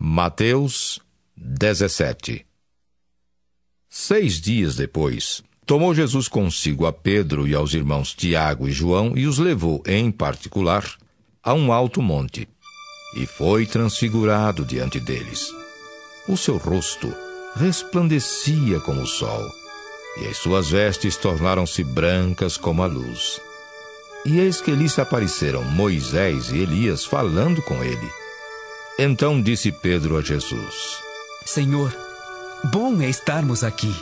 Mateus 17. 6 dias depois, tomou Jesus consigo a Pedro e aos irmãos Tiago e João e os levou, em particular, a um alto monte, e foi transfigurado diante deles. O seu rosto resplandecia como o sol, e as suas vestes tornaram-se brancas como a luz. E eis que lhes apareceram Moisés e Elias falando com ele. Então disse Pedro a Jesus: Senhor, bom é estarmos aqui.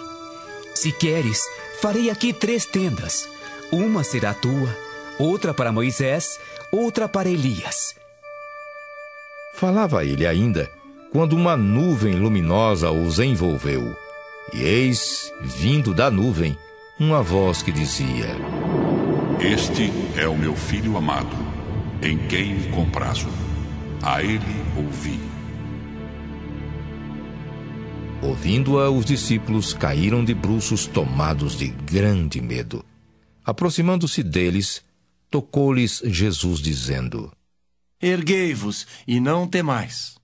Se queres, farei aqui 3 tendas. Uma será tua, outra para Moisés, outra para Elias. Falava ele ainda, quando uma nuvem luminosa os envolveu. E eis, vindo da nuvem, uma voz que dizia: Este é o meu filho amado, em quem me comprazo. A ele ouvi. Ouvindo-a, os discípulos caíram de bruços, tomados de grande medo. Aproximando-se deles, tocou-lhes Jesus, dizendo: Erguei-vos e não temais.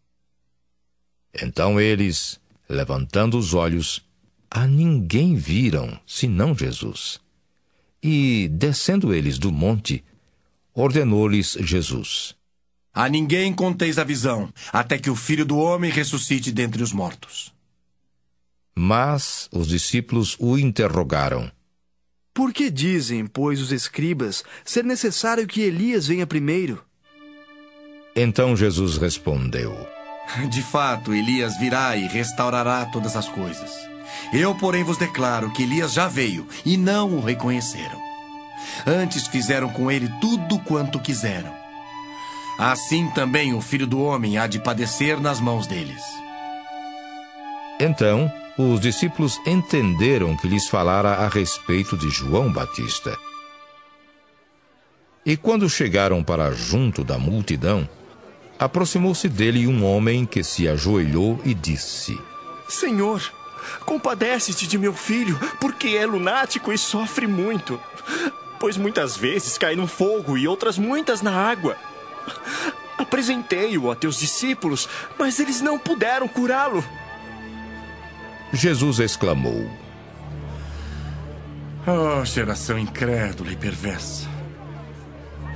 Então eles, levantando os olhos, a ninguém viram, senão Jesus. E, descendo eles do monte, ordenou-lhes Jesus: A ninguém conteis a visão, até que o Filho do Homem ressuscite dentre os mortos. Mas os discípulos o interrogaram: Por que dizem, pois, os escribas, ser necessário que Elias venha primeiro? Então Jesus respondeu: De fato, Elias virá e restaurará todas as coisas. Eu, porém, vos declaro que Elias já veio e não o reconheceram. Antes fizeram com ele tudo quanto quiseram. Assim também o Filho do Homem há de padecer nas mãos deles. Então os discípulos entenderam que lhes falara a respeito de João Batista. E quando chegaram para junto da multidão, aproximou-se dele um homem que se ajoelhou e disse: Senhor, compadece-te de meu filho, porque é lunático e sofre muito. Pois muitas vezes cai no fogo e outras muitas na água. Apresentei-o a teus discípulos, mas eles não puderam curá-lo. Jesus exclamou: Oh, geração incrédula e perversa!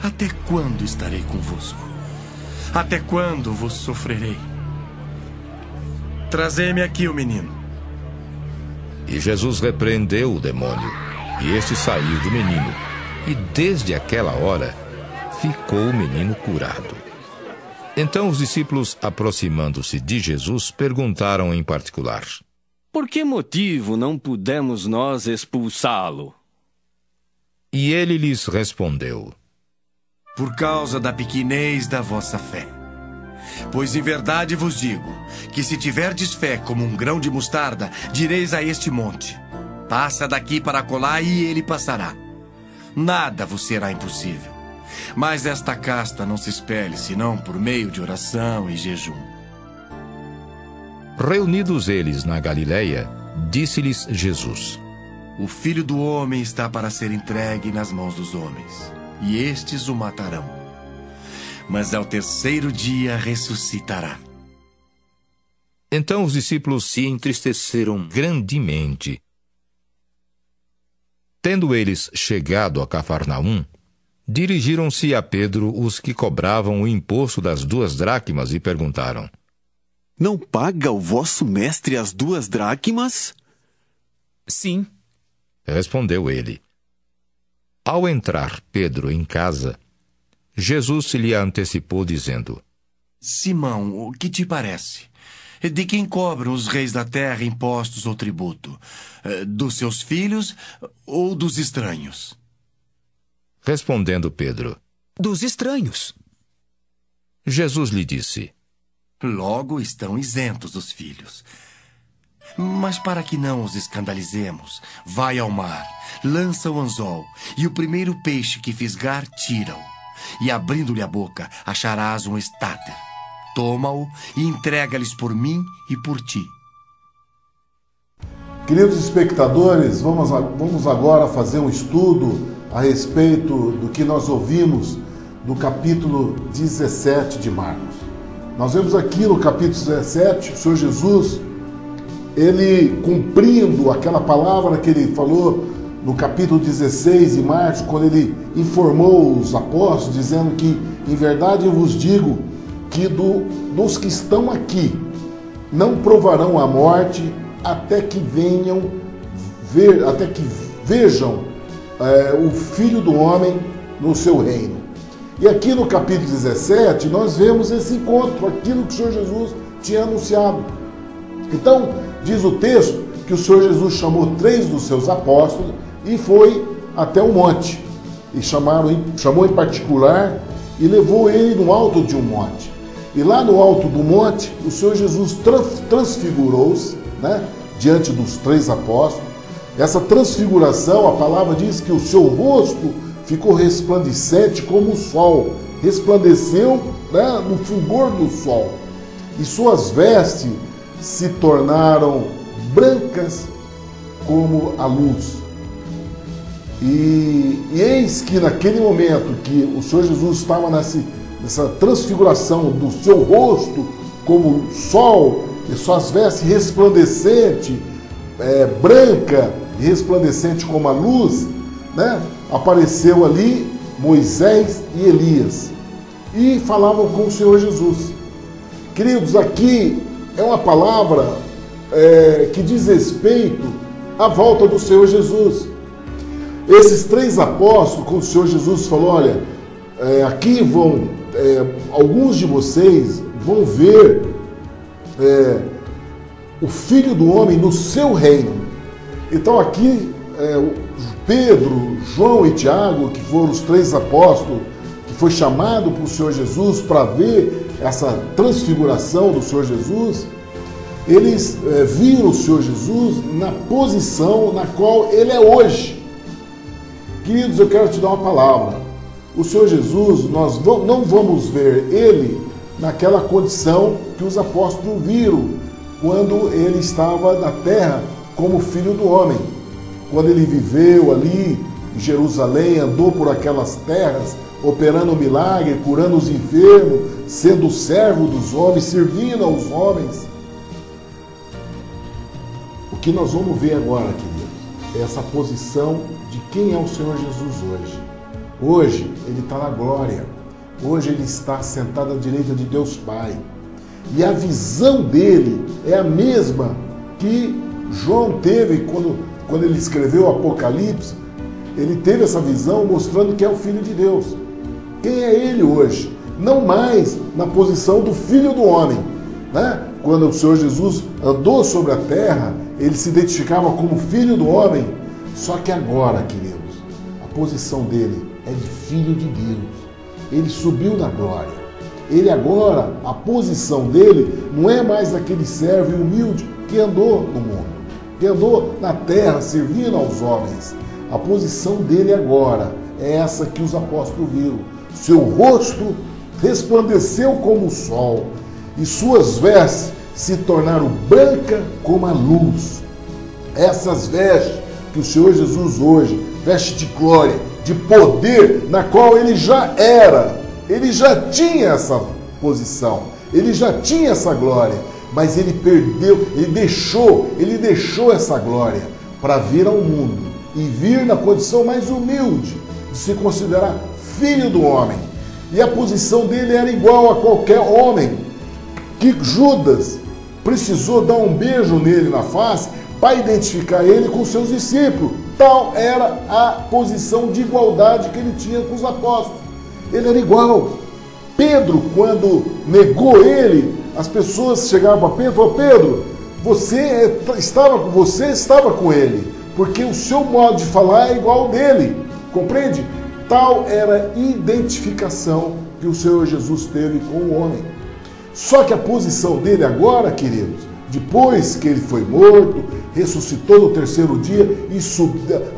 Até quando estarei convosco? Até quando vos sofrerei? Trazei-me aqui o menino. E Jesus repreendeu o demônio, e este saiu do menino, e desde aquela hora ficou o menino curado. Então os discípulos, aproximando-se de Jesus, perguntaram em particular: Por que motivo não pudemos nós expulsá-lo? E ele lhes respondeu: Por causa da pequenez da vossa fé. Pois em verdade vos digo, que se tiverdes fé como um grão de mostarda, direis a este monte: passa daqui para acolá, e ele passará. Nada vos será impossível. Mas esta casta não se espelhe, senão por meio de oração e jejum. Reunidos eles na Galileia, disse-lhes Jesus: O Filho do Homem está para ser entregue nas mãos dos homens, e estes o matarão. Mas ao 3º dia ressuscitará. Então os discípulos se entristeceram grandemente. Tendo eles chegado a Cafarnaum, dirigiram-se a Pedro os que cobravam o imposto das 2 dracmas e perguntaram: Não paga o vosso mestre as 2 dracmas? Sim. Respondeu ele. Ao entrar Pedro em casa, Jesus se lhe antecipou, dizendo: Simão, o que te parece? De quem cobram os reis da terra impostos ou tributo? Dos seus filhos ou dos estranhos? Respondendo Pedro: Dos estranhos. Jesus lhe disse: Logo estão isentos dos filhos. Mas para que não os escandalizemos, vai ao mar, lança o anzol, e o primeiro peixe que fisgar, tira-o. E abrindo-lhe a boca, acharás um estáter. Toma-o e entrega-lhes por mim e por ti. Queridos espectadores, vamos agora fazer um estudo a respeito do que nós ouvimos do capítulo 17 de Marcos. Nós vemos aqui no capítulo 17, o Senhor Jesus, ele cumprindo aquela palavra que ele falou no capítulo 16 de Marcos, quando ele informou os apóstolos, dizendo que, em verdade eu vos digo, que dos que estão aqui, não provarão a morte até que venham ver, até que vejam o Filho do Homem no seu reino. E aqui no capítulo 17, nós vemos esse encontro, aquilo que o Senhor Jesus tinha anunciado. Então, diz o texto que o Senhor Jesus chamou 3 dos seus apóstolos e foi até o monte. E chamou em particular e levou ele no alto de um monte. E lá no alto do monte, o Senhor Jesus transfigurou-se, né, diante dos 3 apóstolos. Essa transfiguração, a palavra diz que o seu rosto ficou resplandecente como o sol, resplandeceu, né, no fulgor do sol, e suas vestes se tornaram brancas como a luz. E eis que naquele momento que o Senhor Jesus estava nessa transfiguração do seu rosto como sol, e suas vestes resplandecente, branca e resplandecente como a luz, né? Apareceu ali Moisés e Elias e falavam com o Senhor Jesus. Queridos, aqui é uma palavra que diz respeito à volta do Senhor Jesus. Esses 3 apóstolos, quando o Senhor Jesus falou, olha, aqui vão, alguns de vocês vão ver o Filho do Homem no seu reino. Então aqui Pedro, João e Tiago, que foram os 3 apóstolos, que foi chamado para o Senhor Jesus para ver essa transfiguração do Senhor Jesus, eles viram o Senhor Jesus na posição na qual ele é hoje. Queridos, eu quero te dar uma palavra. O Senhor Jesus, nós não vamos ver ele naquela condição que os apóstolos viram quando ele estava na terra como Filho do Homem. Quando ele viveu ali em Jerusalém, andou por aquelas terras, operando milagre, curando os enfermos, sendo servo dos homens, servindo aos homens. O que nós vamos ver agora, queridos, é essa posição de quem é o Senhor Jesus hoje. Hoje ele está na glória. Hoje ele está sentado à direita de Deus Pai. E a visão dele é a mesma que João teve quando ele escreveu o Apocalipse. Ele teve essa visão mostrando que é o Filho de Deus. Quem é ele hoje? Não mais na posição do Filho do Homem, né? Quando o Senhor Jesus andou sobre a terra, ele se identificava como Filho do Homem. Só que agora, queridos, a posição dele é de Filho de Deus. Ele subiu na glória. Ele agora, a posição dele não é mais daquele servo humilde que andou no mundo, que andou na terra servindo aos homens. A posição dele agora é essa que os apóstolos viram. Seu rosto resplandeceu como o sol e suas vestes se tornaram brancas como a luz. Essas vestes que o Senhor Jesus hoje veste de glória, de poder, na qual ele já era, ele já tinha essa posição, ele já tinha essa glória, mas ele perdeu, ele deixou essa glória para vir ao mundo e vir na condição mais humilde de se considerar Filho do Homem. E a posição dele era igual a qualquer homem, que Judas precisou dar um beijo nele na face para identificar ele com seus discípulos. Tal era a posição de igualdade que ele tinha com os apóstolos. Ele era igual. Pedro, quando negou ele, as pessoas chegavam para Pedro e falaram: Pedro, você estava com ele, porque o seu modo de falar é igual ao dele. Compreende? Tal era a identificação que o Senhor Jesus teve com o homem. Só que a posição dele agora, queridos, depois que ele foi morto, ressuscitou no terceiro dia e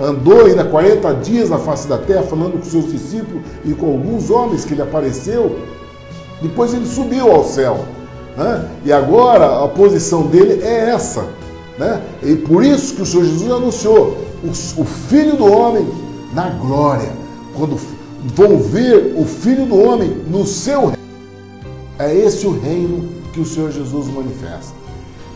andou ainda 40 dias na face da terra, falando com seus discípulos e com alguns homens que lhe apareceu, depois ele subiu ao céu, né? E agora a posição dele é essa, né? E por isso que o Senhor Jesus anunciou o Filho do Homem na glória, quando vão ver o Filho do Homem no seu reino. É esse o reino que o Senhor Jesus manifesta.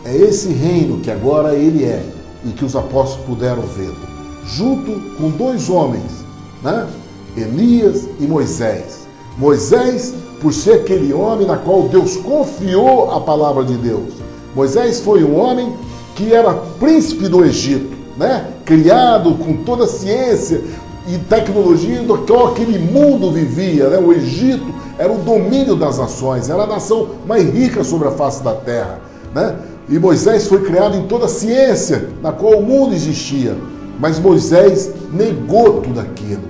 É esse reino que agora ele é e que os apóstolos puderam vê-lo, junto com dois homens, né? Elias e Moisés. Moisés, por ser aquele homem na qual Deus confiou a palavra de Deus. Moisés foi um homem que era príncipe do Egito, né? Criado com toda a ciência e tecnologia do qual aquele mundo vivia, né? O Egito era o domínio das nações, era a nação mais rica sobre a face da terra, né? E Moisés foi criado em toda a ciência na qual o mundo existia. Mas Moisés negou tudo aquilo.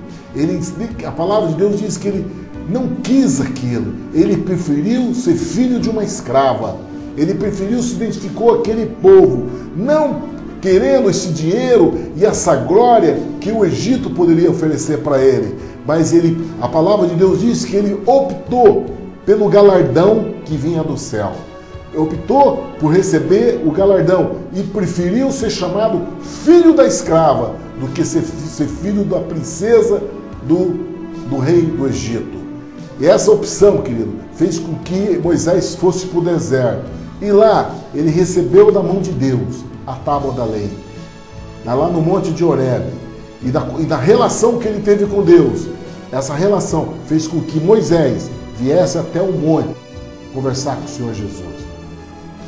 A palavra de Deus diz que ele não quis aquilo. Ele preferiu ser filho de uma escrava. Ele preferiu se identificar com aquele povo, não querendo esse dinheiro e essa glória que o Egito poderia oferecer para ele. Mas a palavra de Deus diz que ele optou pelo galardão que vinha do céu. Optou por receber o galardão e preferiu ser chamado filho da escrava do que ser filho da princesa do rei do Egito. E essa opção, querido, fez com que Moisés fosse para o deserto. E lá ele recebeu da mão de Deus a tábua da lei, lá no monte de Horebe. E da relação que ele teve com Deus, essa relação fez com que Moisés viesse até o monte conversar com o Senhor Jesus.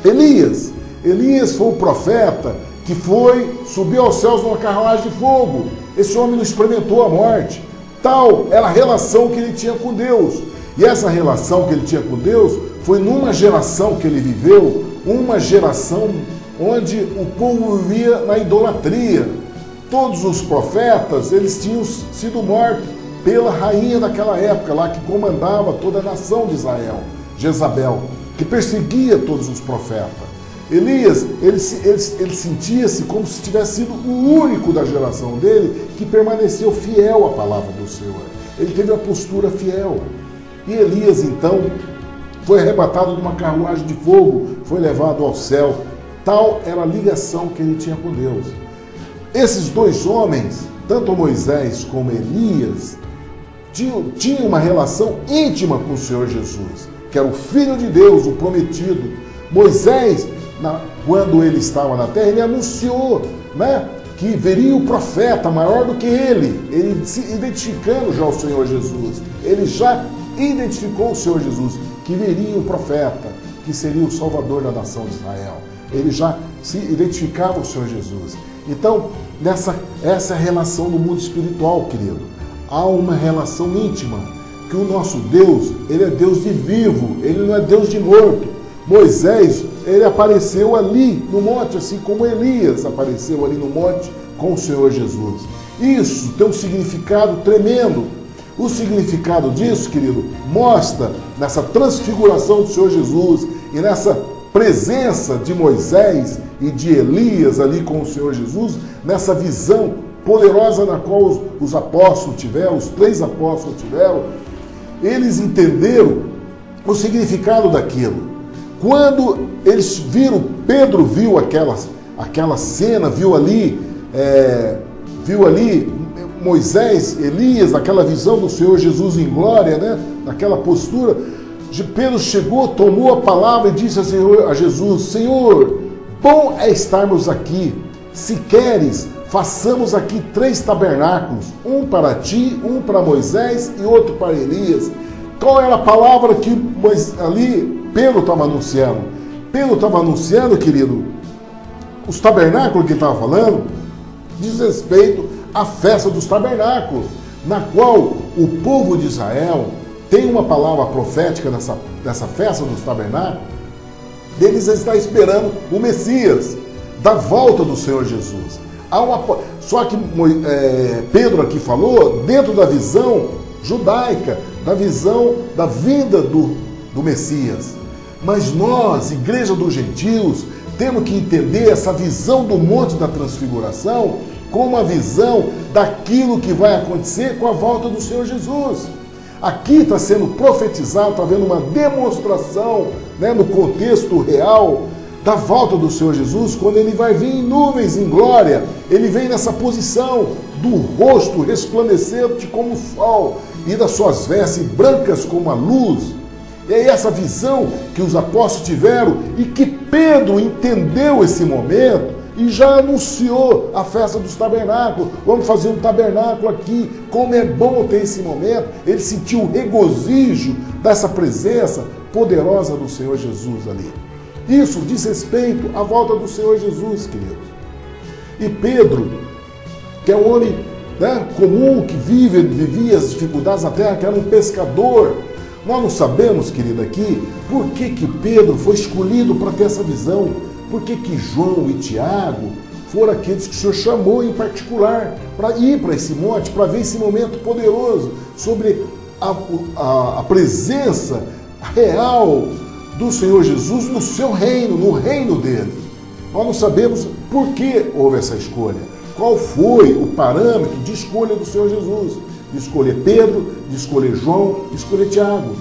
Elias foi o profeta que subiu aos céus numa carruagem de fogo. Esse homem não experimentou a morte. Tal era a relação que ele tinha com Deus. E essa relação que ele tinha com Deus foi numa geração que ele viveu, uma geração onde o povo vivia na idolatria. Todos os profetas, eles tinham sido mortos pela rainha daquela época lá, que comandava toda a nação de Israel, Jezabel, que perseguia todos os profetas. Elias, ele sentia-se como se tivesse sido o único da geração dele que permaneceu fiel à palavra do Senhor. Ele teve a postura fiel. E Elias, então, foi arrebatado de uma carruagem de fogo, foi levado ao céu. Tal era a ligação que ele tinha com Deus. Esses dois homens, tanto Moisés como Elias, tinham uma relação íntima com o Senhor Jesus, que era o Filho de Deus, o prometido. Moisés, quando ele estava na terra, ele anunciou, né, que veria o profeta maior do que ele se identificando já o Senhor Jesus. Ele já identificou o Senhor Jesus, que veria o profeta, que seria o salvador da nação de Israel. Ele já se identificava o Senhor Jesus. Então, essa é a relação no mundo espiritual, querido. Há uma relação íntima, que o nosso Deus, ele é Deus de vivo, ele não é Deus de morto. Moisés, ele apareceu ali no monte, assim como Elias apareceu ali no monte com o Senhor Jesus. Isso tem um significado tremendo. O significado disso, querido, mostra nessa transfiguração do Senhor Jesus e nessa presença de Moisés e de Elias ali com o Senhor Jesus, nessa visão poderosa na qual os apóstolos tiveram, os 3 apóstolos tiveram. Eles entenderam o significado daquilo. Quando eles viram, Pedro viu aquela cena, viu ali Moisés, Elias, aquela visão do Senhor Jesus em glória, né? Naquela postura, Pedro chegou, tomou a palavra e disse a Jesus: Senhor, bom é estarmos aqui. Se queres, façamos aqui 3 tabernáculos, um para ti, um para Moisés e outro para Elias. Qual era a palavra que ali Pedro estava anunciando? Pedro estava anunciando, querido, os tabernáculos que ele estava falando, diz respeito à festa dos tabernáculos, na qual o povo de Israel tem uma palavra profética nessa festa dos tabernáculos, deles está esperando o Messias, da volta do Senhor Jesus. Só que Pedro aqui falou dentro da visão judaica, da visão da vinda do Messias. Mas nós, Igreja dos Gentios, temos que entender essa visão do Monte da Transfiguração como uma visão daquilo que vai acontecer com a volta do Senhor Jesus. Aqui está sendo profetizado, está havendo uma demonstração, né, no contexto real da volta do Senhor Jesus, quando ele vai vir em nuvens, em glória. Ele vem nessa posição do rosto resplandecente como o sol e das suas vestes brancas como a luz. E aí essa visão que os apóstolos tiveram e que Pedro entendeu esse momento e já anunciou a festa dos tabernáculos. Vamos fazer um tabernáculo aqui, como é bom ter esse momento. Ele sentiu o regozijo dessa presença poderosa do Senhor Jesus ali. Isso diz respeito à volta do Senhor Jesus, queridos. E Pedro, que é um homem, né, comum, que vivia as dificuldades na terra, que era um pescador. Nós não sabemos, querido, aqui, por que Pedro foi escolhido para ter essa visão. Por que João e Tiago foram aqueles que o Senhor chamou em particular para ir para esse monte, para ver esse momento poderoso sobre a presença real do Senhor Jesus no seu reino, no reino dele. Nós não sabemos por que houve essa escolha. Qual foi o parâmetro de escolha do Senhor Jesus? De escolher Pedro, de escolher João, de escolher Tiago.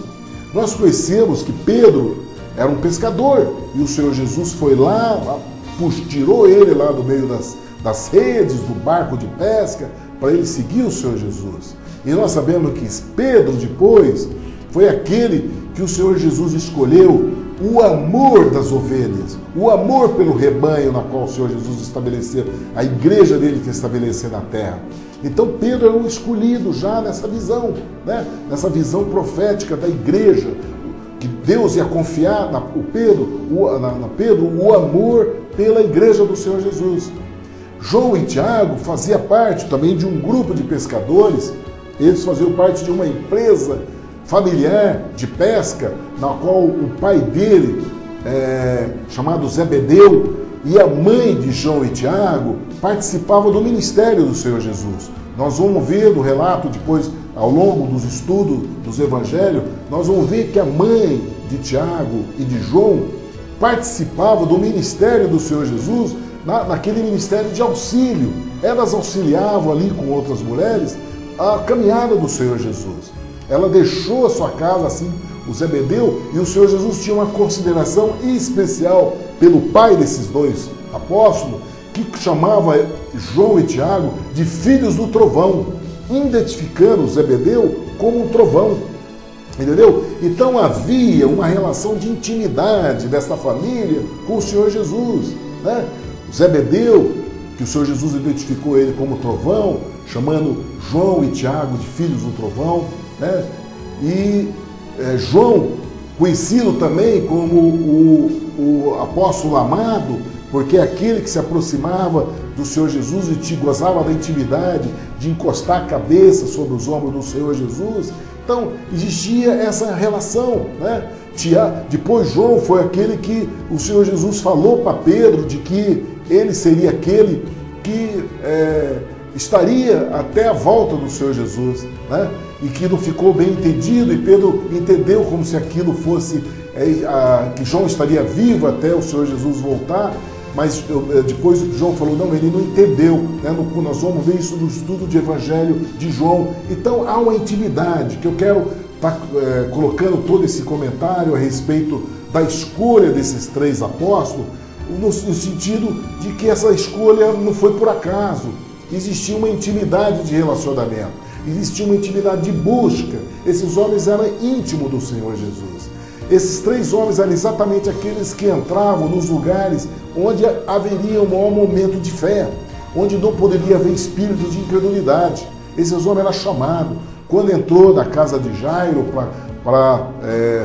Nós conhecemos que Pedro era um pescador e o Senhor Jesus foi lá, tirou ele lá do meio das redes, do barco de pesca, para ele seguir o Senhor Jesus. E nós sabemos que Pedro depois foi aquele que o Senhor Jesus escolheu, o amor das ovelhas, o amor pelo rebanho na qual o Senhor Jesus estabeleceu, a igreja dele que estabeleceu na terra. Então Pedro era um escolhido já nessa visão, né? Nessa visão profética da igreja, que Deus ia confiar na Pedro o amor pela igreja do Senhor Jesus. João e Tiago faziam parte também de um grupo de pescadores. Eles faziam parte de uma empresa familiar de pesca, na qual o pai dele, chamado Zebedeu, e a mãe de João e Tiago participavam do ministério do Senhor Jesus. Nós vamos ver no relato depois, ao longo dos estudos dos evangelhos, nós vamos ver que a mãe de Tiago e de João participava do ministério do Senhor Jesus, naquele ministério de auxílio. Elas auxiliavam ali com outras mulheres a caminhada do Senhor Jesus. Ela deixou a sua casa, assim, o Zebedeu, e o Senhor Jesus tinha uma consideração especial pelo pai desses dois apóstolos, que chamava João e Tiago de filhos do trovão, identificando o Zebedeu como um trovão. Entendeu? Então havia uma relação de intimidade dessa família com o Senhor Jesus, né? O Zebedeu, que o Senhor Jesus identificou ele como trovão, chamando João e Tiago de filhos do trovão, né? E João, conhecido também como o apóstolo amado, porque é aquele que se aproximava do Senhor Jesus e te gozava da intimidade de encostar a cabeça sobre os ombros do Senhor Jesus. Então existia essa relação, né? Depois João foi aquele que o Senhor Jesus falou para Pedro de que ele seria aquele que estaria até a volta do Senhor Jesus, né? E que não ficou bem entendido, e Pedro entendeu como se aquilo fosse que João estaria vivo até o Senhor Jesus voltar, mas depois João falou, não, ele não entendeu, né? Nós vamos ver isso no estudo de Evangelho de João. Então há uma intimidade que eu quero estar colocando todo esse comentário a respeito da escolha desses três apóstolos, no sentido de que essa escolha não foi por acaso. Existia uma intimidade de relacionamento, existia uma intimidade de busca. Esses homens eram íntimos do Senhor Jesus. Esses três homens eram exatamente aqueles que entravam nos lugares onde haveria um maior momento de fé, onde não poderia haver espírito de incredulidade. Esses homens eram chamados. Quando entrou na casa de Jairo para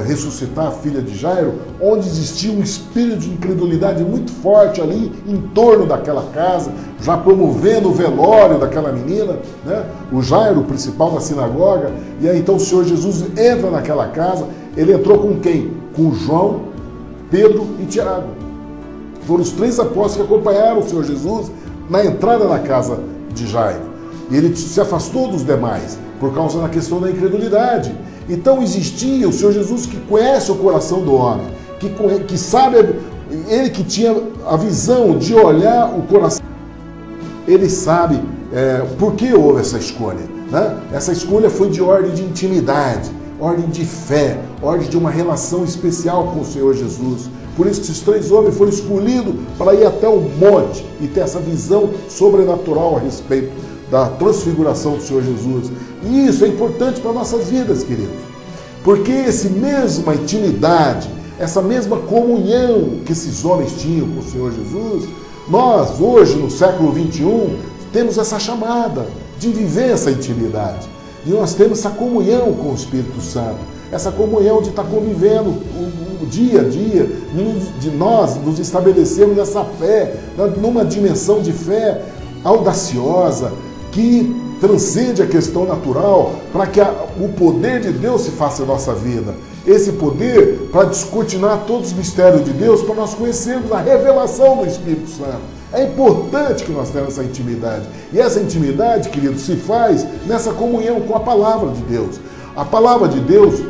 ressuscitar a filha de Jairo, onde existia um espírito de incredulidade muito forte ali em torno daquela casa, já promovendo o velório daquela menina, né? O Jairo, o principal da sinagoga. E aí então o Senhor Jesus entra naquela casa. Ele entrou com quem? Com João, Pedro e Tiago. Foram os três apóstolos que acompanharam o Senhor Jesus na entrada na casa de Jairo. E ele se afastou dos demais por causa da questão da incredulidade. Então existia o Senhor Jesus que conhece o coração do homem, que sabe, ele que tinha a visão de olhar o coração, ele sabe por que houve essa escolha, né? Essa escolha foi de ordem de intimidade, ordem de fé, ordem de uma relação especial com o Senhor Jesus. Por isso que esses três homens foram escolhidos para ir até o monte e ter essa visão sobrenatural a respeito da transfiguração do Senhor Jesus. E isso é importante para nossas vidas, queridos. Porque essa mesma intimidade, essa mesma comunhão que esses homens tinham com o Senhor Jesus, nós hoje no século 21 temos essa chamada de viver essa intimidade. E nós temos essa comunhão com o Espírito Santo, essa comunhão de estar convivendo o dia a dia, de nós nos estabelecermos nessa fé, numa dimensão de fé audaciosa, que transcende a questão natural, para que o poder de Deus se faça em nossa vida. Esse poder para descortinar todos os mistérios de Deus, para nós conhecermos a revelação do Espírito Santo. É importante que nós tenhamos essa intimidade. E essa intimidade, querido, se faz nessa comunhão com a palavra de Deus. A palavra de Deus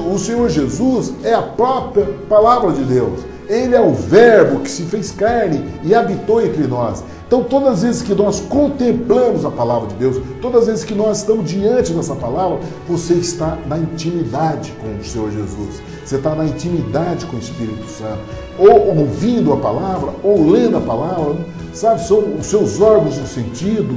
o Senhor Jesus é a própria palavra de Deus. Ele é o verbo que se fez carne e habitou entre nós. Então, todas as vezes que nós contemplamos a palavra de Deus, todas as vezes que nós estamos diante dessa palavra, você está na intimidade com o Senhor Jesus. Você está na intimidade com o Espírito Santo. Ou ouvindo a palavra, ou lendo a palavra, sabe? São os seus órgãos do sentido,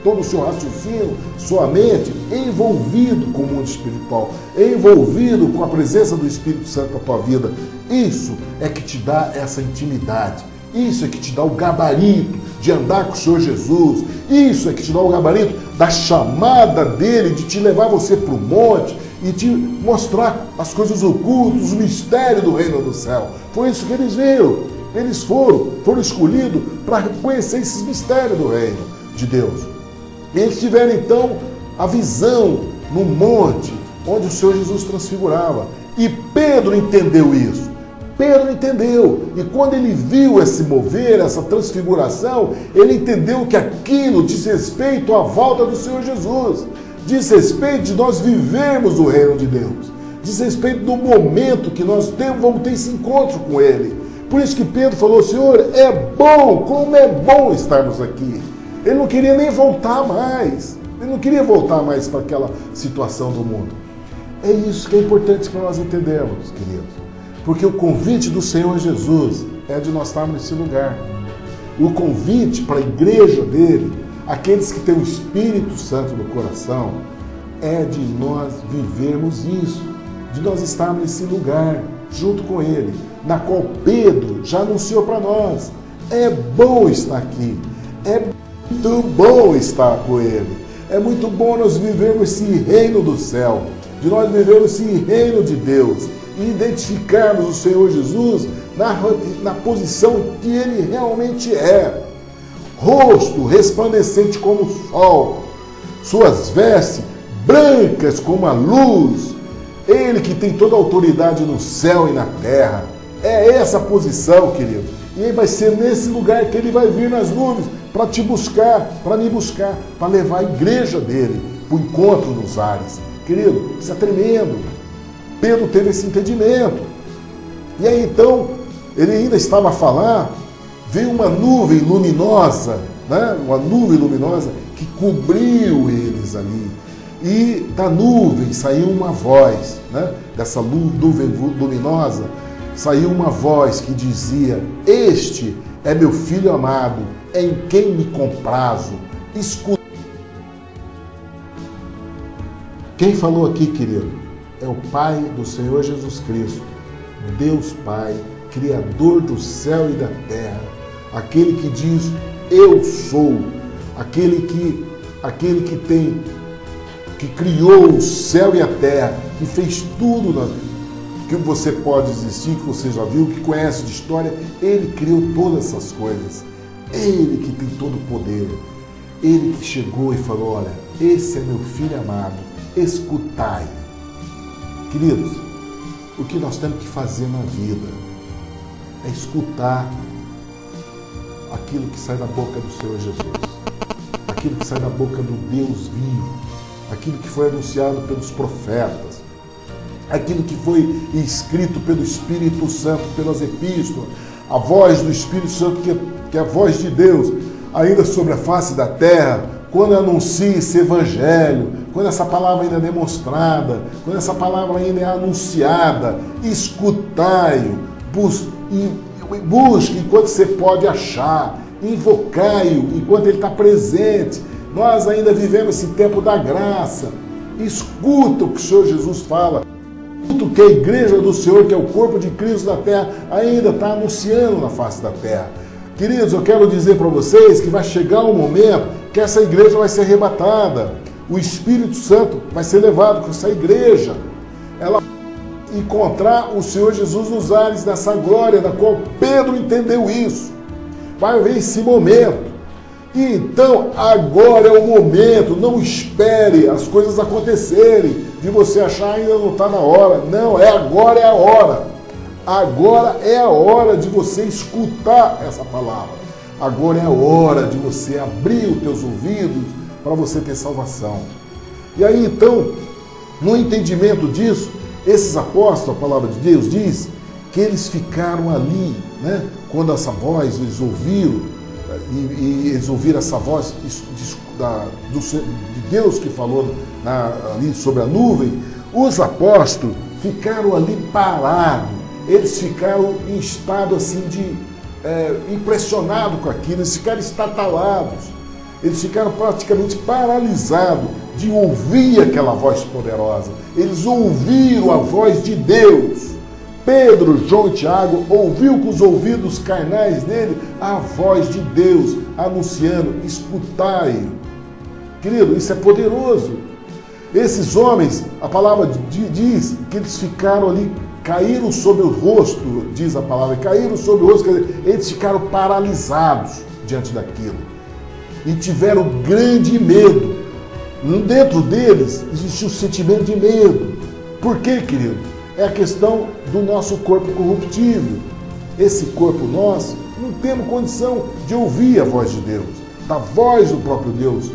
todo o seu raciocínio, sua mente, envolvido com o mundo espiritual, envolvido com a presença do Espírito Santo na tua vida. Isso é que te dá essa intimidade. Isso é que te dá o gabarito de andar com o Senhor Jesus. Isso é que te dá o gabarito da chamada dele, de te levar você para o monte e te mostrar as coisas ocultas, os mistérios do reino do céu. Foi isso que eles viram. Eles foram escolhidos para conhecer esses mistérios do reino de Deus. Eles tiveram então a visão no monte onde o Senhor Jesus transfigurava. E Pedro entendeu isso. Pedro entendeu, e quando ele viu esse mover, essa transfiguração, ele entendeu que aquilo diz respeito à volta do Senhor Jesus, diz respeito de nós vivermos o reino de Deus, diz respeito do momento que nós vamos ter esse encontro com Ele. Por isso que Pedro falou: Senhor, é bom, como é bom estarmos aqui. Ele não queria nem voltar mais, ele não queria voltar mais para aquela situação do mundo. É isso que é importante que nós entendemos, queridos. Porque o convite do Senhor Jesus é de nós estarmos nesse lugar. O convite para a igreja dele, aqueles que têm o Espírito Santo no coração, é de nós vivermos isso, de nós estarmos nesse lugar, junto com ele, na qual Pedro já anunciou para nós. É bom estar aqui, é muito bom estar com ele, é muito bom nós vivermos esse reino do céu, de nós vivermos esse reino de Deus, e identificarmos o Senhor Jesus na posição que Ele realmente é. Rosto resplandecente como o sol, suas vestes brancas como a luz, Ele que tem toda a autoridade no céu e na terra. É essa posição, querido. E vai ser nesse lugar que Ele vai vir nas nuvens para te buscar, para me buscar, para levar a igreja dele para o encontro nos ares. Querido, isso é tremendo. Pedro teve esse entendimento. E aí então, ele ainda estava a falar, veio uma nuvem luminosa, né? Uma nuvem luminosa que cobriu eles ali. E da nuvem saiu uma voz, né? Dessa nuvem luminosa, saiu uma voz que dizia: Este é meu filho amado, em quem me comprazo. Escuta. Quem falou aqui, querido? É o Pai do Senhor Jesus Cristo, Deus Pai, Criador do céu e da terra, aquele que diz: eu sou, aquele que criou o céu e a terra, que fez tudo que você pode existir, que você já viu, que conhece de história. Ele criou todas essas coisas, ele que tem todo o poder, ele que chegou e falou: olha, esse é meu filho amado, escutai. Queridos, o que nós temos que fazer na vida é escutar aquilo que sai da boca do Senhor Jesus, aquilo que sai da boca do Deus vivo, aquilo que foi anunciado pelos profetas, aquilo que foi escrito pelo Espírito Santo, pelas epístolas, a voz do Espírito Santo, que é a voz de Deus, ainda sobre a face da terra, quando anuncia esse evangelho, quando essa palavra ainda é demonstrada, quando essa palavra ainda é anunciada, escutai-o, busque enquanto você pode achar, invocai-o enquanto ele está presente. Nós ainda vivemos esse tempo da graça, escuta o que o Senhor Jesus fala. Escuta o que a igreja do Senhor, que é o corpo de Cristo na terra, ainda está anunciando na face da terra. Queridos, eu quero dizer para vocês que vai chegar um momento que essa igreja vai ser arrebatada. O Espírito Santo vai ser levado com essa igreja. Ela vai encontrar o Senhor Jesus nos ares dessa glória, da qual Pedro entendeu isso. Vai haver esse momento. Então, agora é o momento. Não espere as coisas acontecerem, de você achar ainda não está na hora. Não, agora é a hora. Agora é a hora de você escutar essa palavra. Agora é a hora de você abrir os teus ouvidos para você ter salvação. E aí, então, no entendimento disso, esses apóstolos, a palavra de Deus diz que eles ficaram ali, né? Quando essa voz eles ouviram, e eles ouviram essa voz de Deus que falou ali sobre a nuvem, os apóstolos ficaram ali parados. Eles ficaram em estado assim de impressionado com aquilo, eles ficaram estatalados, eles ficaram praticamente paralisados de ouvir aquela voz poderosa. Eles ouviram a voz de Deus. Pedro, João e Tiago ouviu com os ouvidos carnais dele a voz de Deus anunciando: escutai. Querido, isso é poderoso. Esses homens, a palavra diz que eles ficaram ali, caíram sobre o rosto, diz a palavra, caíram sobre o rosto, quer dizer, eles ficaram paralisados diante daquilo e tiveram grande medo. Dentro deles existe um sentimento de medo. Por quê, querido? É a questão do nosso corpo corruptível. Esse corpo nosso, não temos condição de ouvir a voz de Deus, da voz do próprio Deus,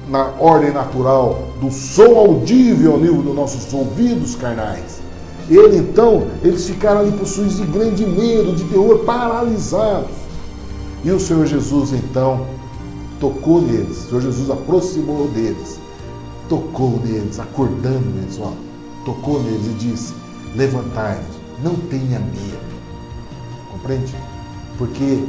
na ordem natural, do som audível ao nível dos nossos ouvidos carnais. Eles ficaram ali possuídos de grande medo, de terror, paralisados. E o Senhor Jesus, então, tocou neles. O Senhor Jesus aproximou deles, tocou neles, acordando eles, tocou neles e disse: levantai-vos, não tenha medo. Compreende? Porque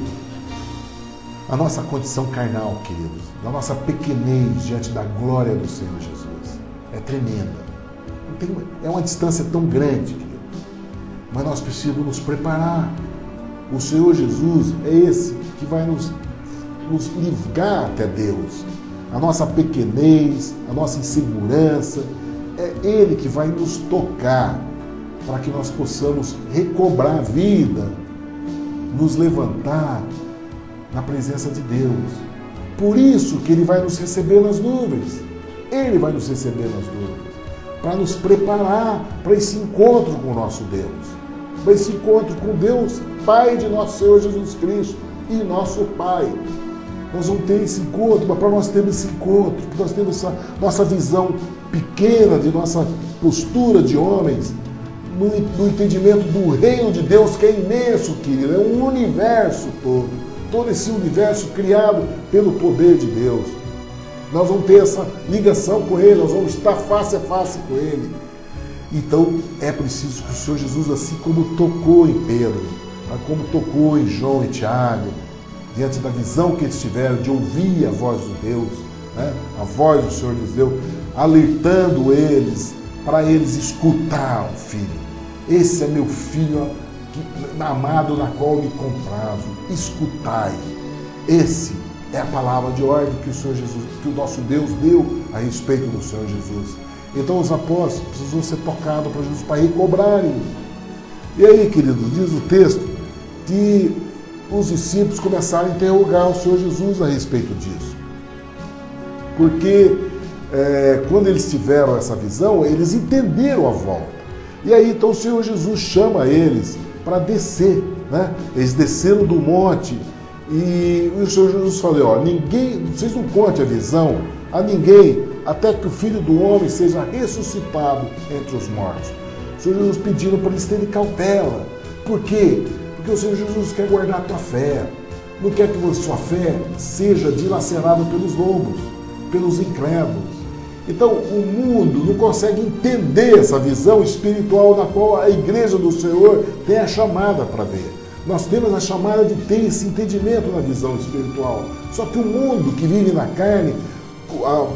a nossa condição carnal, queridos, a nossa pequenez diante da glória do Senhor Jesus é tremenda. É uma distância tão grande, querido. Mas nós precisamos nos preparar. O Senhor Jesus é esse que vai nos ligar até Deus. A nossa pequenez, a nossa insegurança, é Ele que vai nos tocar para que nós possamos recobrar a vida, nos levantar na presença de Deus. Por isso que Ele vai nos receber nas nuvens. Ele vai nos receber nas nuvens, para nos preparar para esse encontro com o nosso Deus, para esse encontro com Deus, Pai de nosso Senhor Jesus Cristo e nosso Pai. Nós vamos ter esse encontro, mas para nós termos esse encontro, para nós termos essa nossa visão pequena de nossa postura de homens, no entendimento do reino de Deus, que é imenso, querido, é um universo todo esse universo criado pelo poder de Deus. Nós vamos ter essa ligação com Ele, nós vamos estar face a face com Ele. Então é preciso que o Senhor Jesus, assim como tocou em Pedro, como tocou em João e Tiago, diante da visão que eles tiveram de ouvir a voz de Deus, né? A voz do Senhor lhes deu, alertando eles, para eles escutar o Filho. Esse é meu Filho amado, na qual me comprazo. Escutai. Esse é a palavra de ordem que o Senhor Jesus, que o nosso Deus deu a respeito do Senhor Jesus. Então os apóstolos precisam ser tocados para Jesus, para recobrarem. E aí, queridos, diz o texto que os discípulos começaram a interrogar o Senhor Jesus a respeito disso. Porque quando eles tiveram essa visão, eles entenderam a volta. E aí, então, o Senhor Jesus chama eles para descer, né? Eles desceram do monte e o Senhor Jesus falou: vocês não contem a visão a ninguém, até que o Filho do Homem seja ressuscitado entre os mortos. O Senhor Jesus pedindo para eles terem cautela. Por quê? Porque o Senhor Jesus quer guardar a tua fé. Não quer que a sua fé seja dilacerada pelos lobos, pelos incrédulos. Então, o mundo não consegue entender essa visão espiritual na qual a igreja do Senhor tem a chamada para ver. Nós temos a chamada de ter esse entendimento na visão espiritual. Só que o mundo que vive na carne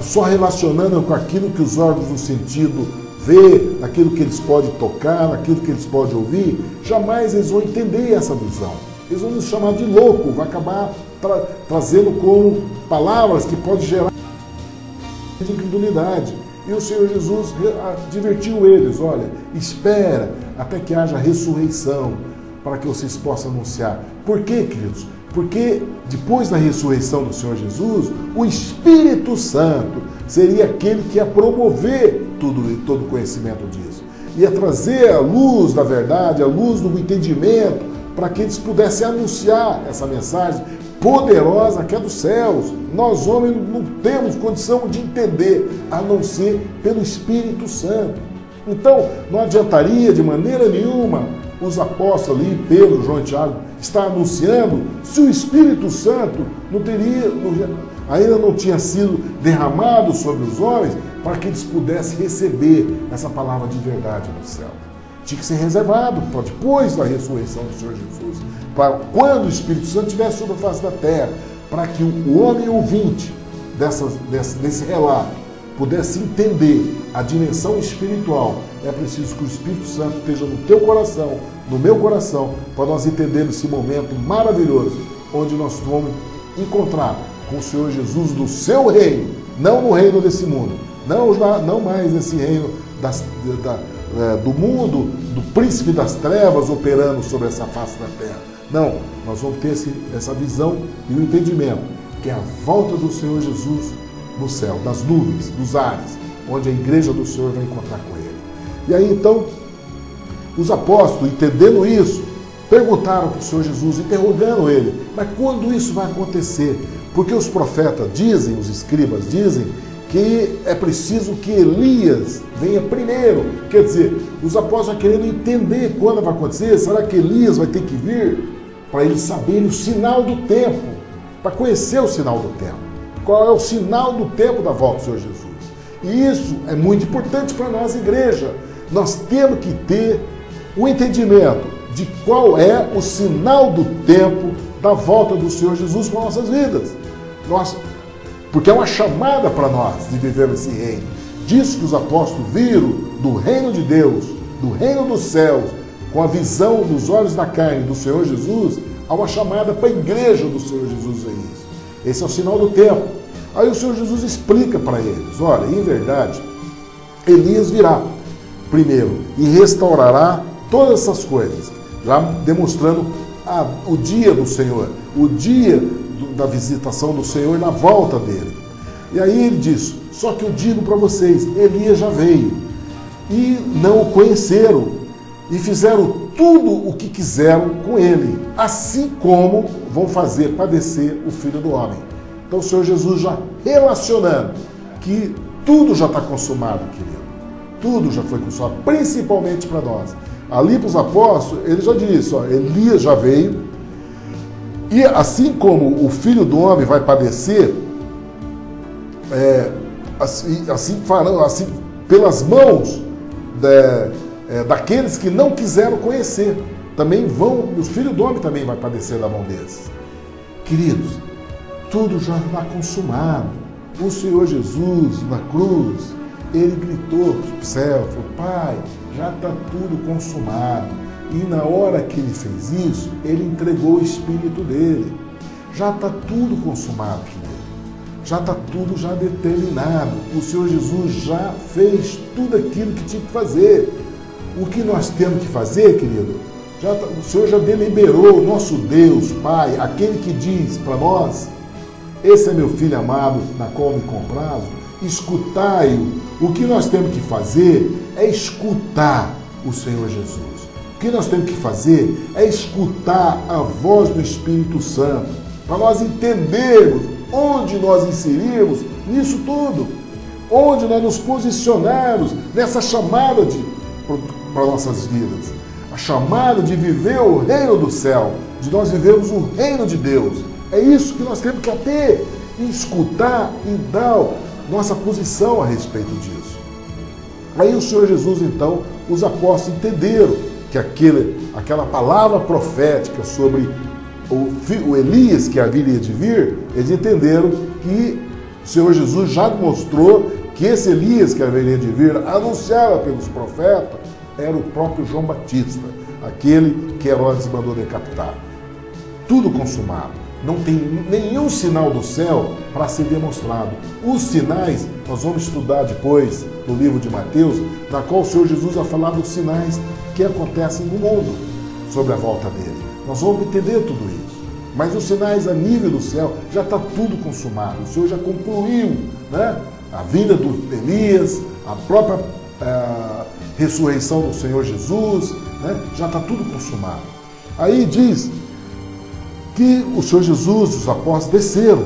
só relacionando com aquilo que os órgãos do sentido vê, naquilo que eles podem tocar, naquilo que eles podem ouvir, jamais eles vão entender essa visão. Eles vão nos chamar de louco, vai acabar trazendo como palavras que podem gerar de incredulidade. E o Senhor Jesus advertiu eles, olha, espera até que haja ressurreição, para que vocês possam anunciar. Por quê, queridos? Porque depois da ressurreição do Senhor Jesus, o Espírito Santo seria aquele que ia promover todo o conhecimento disso. Ia trazer a luz da verdade, a luz do entendimento, para que eles pudessem anunciar essa mensagem poderosa que é dos céus. Nós, homens, não temos condição de entender, a não ser pelo Espírito Santo. Então, não adiantaria de maneira nenhuma os apóstolos ali, Pedro, João e Tiago, estar anunciando se o Espírito Santo ainda não tinha sido derramado sobre os homens para que eles pudessem receber essa palavra de verdade do céu. Tinha que ser reservado para depois da ressurreição do Senhor Jesus, para quando o Espírito Santo estivesse sobre a face da terra, para que o homem ouvinte desse relato pudesse entender a dimensão espiritual. É preciso que o Espírito Santo esteja no teu coração, no meu coração, para nós entendermos esse momento maravilhoso, onde nós vamos encontrar com o Senhor Jesus do seu reino, não no reino desse mundo, não mais nesse reino do mundo, do príncipe das trevas operando sobre essa face da terra. Não, nós vamos ter essa visão e o entendimento, que é a volta do Senhor Jesus no céu, das nuvens, dos ares, onde a igreja do Senhor vai encontrar com ele. E aí então, os apóstolos, entendendo isso, perguntaram para o Senhor Jesus, interrogando ele, mas quando isso vai acontecer? Porque os profetas dizem, os escribas dizem, que é preciso que Elias venha primeiro. Quer dizer, os apóstolos vão querendo entender quando vai acontecer. Será que Elias vai ter que vir para eles saberem o sinal do tempo, para conhecer o sinal do tempo? Qual é o sinal do tempo da volta do Senhor Jesus? E isso é muito importante para nós, igreja. Nós temos que ter o entendimento de qual é o sinal do tempo da volta do Senhor Jesus para nossas vidas. Porque é uma chamada para nós de viver esse reino. Disso que os apóstolos viram do reino de Deus, do reino dos céus, com a visão dos olhos da carne do Senhor Jesus, há uma chamada para a igreja do Senhor Jesus. É isso. Esse é o sinal do tempo. Aí o Senhor Jesus explica para eles, olha, em verdade, Elias virá primeiro e restaurará todas essas coisas, já demonstrando o dia do Senhor, o dia da visitação do Senhor e na volta dele. E aí ele diz, só que eu digo para vocês, Elias já veio e não o conheceram e fizeram tudo o que quiseram com ele, assim como vão fazer padecer o Filho do Homem. Então o Senhor Jesus já relacionando que tudo já está consumado, querido. Tudo já foi consumado, principalmente para nós. Ali para os apóstolos, ele já disse, ó, Elias já veio, e assim como o Filho do Homem vai padecer, assim farão, assim, pelas mãos daqueles que não quiseram conhecer. Também vão, o Filho do Homem também vai padecer da mão deles. Queridos, tudo já está consumado. O Senhor Jesus, na cruz, ele gritou para o céu, falou, Pai, já está tudo consumado. E na hora que ele fez isso, ele entregou o Espírito dele. Já está tudo consumado, querido. Já está tudo já determinado. O Senhor Jesus já fez tudo aquilo que tinha que fazer. O que nós temos que fazer, querido, o Senhor já deliberou, nosso Deus, Pai, aquele que diz para nós, esse é meu filho amado, na qual me comprazo, escutai-o. O que nós temos que fazer é escutar o Senhor Jesus. O que nós temos que fazer é escutar a voz do Espírito Santo, para nós entendermos onde nós inserirmos nisso tudo, onde nós nos posicionarmos nessa chamada para nossas vidas, a chamada de viver o reino do céu, de nós vivermos o reino de Deus. É isso que nós temos que ter, e escutar e dar nossa posição a respeito disso. Aí o Senhor Jesus, então, os apóstolos entenderam que aquela palavra profética sobre o Elias que haveria de vir, eles entenderam que O Senhor Jesus já mostrou que esse Elias que haveria de vir, anunciado pelos profetas, era o próprio João Batista, aquele que Herodes mandou decapitar. Tudo consumado. Não tem nenhum sinal do céu para ser demonstrado. Os sinais, nós vamos estudar depois no livro de Mateus, na qual o Senhor Jesus vai falar dos sinais que acontecem no mundo sobre a volta dele. Nós vamos entender tudo isso. Mas os sinais a nível do céu já está tudo consumado. O Senhor já concluiu, né? A vinda do Elias, a própria ressurreição do Senhor Jesus, né? Já está tudo consumado. Aí diz que o Senhor Jesus, os apóstolos desceram.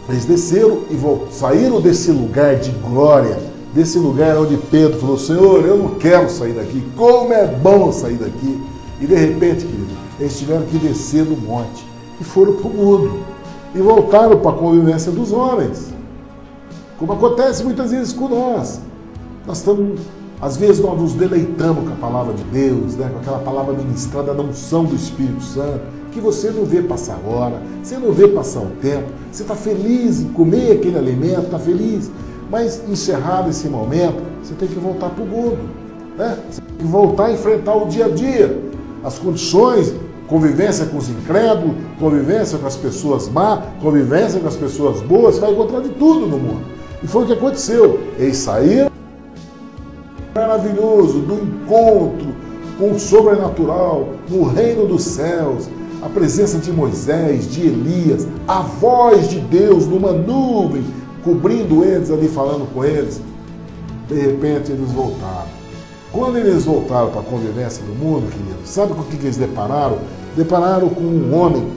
Eles desceram e saíram desse lugar de glória, desse lugar onde Pedro falou: Senhor, eu não quero sair daqui, como é bom sair daqui. E de repente, querido, eles tiveram que descer do monte e foram para o mundo e voltaram para a convivência dos homens, como acontece muitas vezes com nós. Nós estamos, às vezes nós nos deleitamos com a palavra de Deus, né? Com aquela palavra ministrada na unção do Espírito Santo, que você não vê passar a hora, você não vê passar o tempo, você está feliz em comer aquele alimento, está feliz, mas encerrado esse momento, você tem que voltar para o mundo, né? Você tem que voltar a enfrentar o dia a dia, as condições, convivência com os incrédulos, convivência com as pessoas má, convivência com as pessoas boas, você vai encontrar de tudo no mundo. E foi o que aconteceu. Eles saíram maravilhoso do encontro com o sobrenatural, no reino dos céus, a presença de Moisés, de Elias, a voz de Deus numa nuvem, cobrindo eles ali, falando com eles. De repente eles voltaram. Quando eles voltaram para a convivência do mundo, querido, sabe com o que eles depararam? Depararam com um homem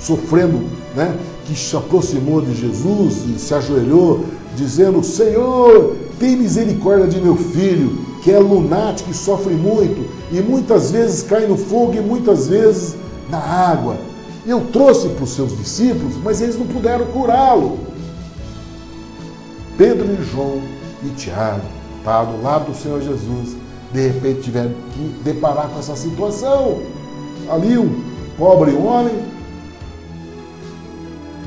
sofrendo, né? Que se aproximou de Jesus e se ajoelhou, dizendo: Senhor, tem misericórdia de meu filho, que é lunático e sofre muito, e muitas vezes cai no fogo e muitas vezes na água. Eu trouxe para os seus discípulos, mas eles não puderam curá-lo. Pedro e João e Tiago estavam do lado do Senhor Jesus, de repente tiveram que deparar com essa situação. Ali um pobre homem,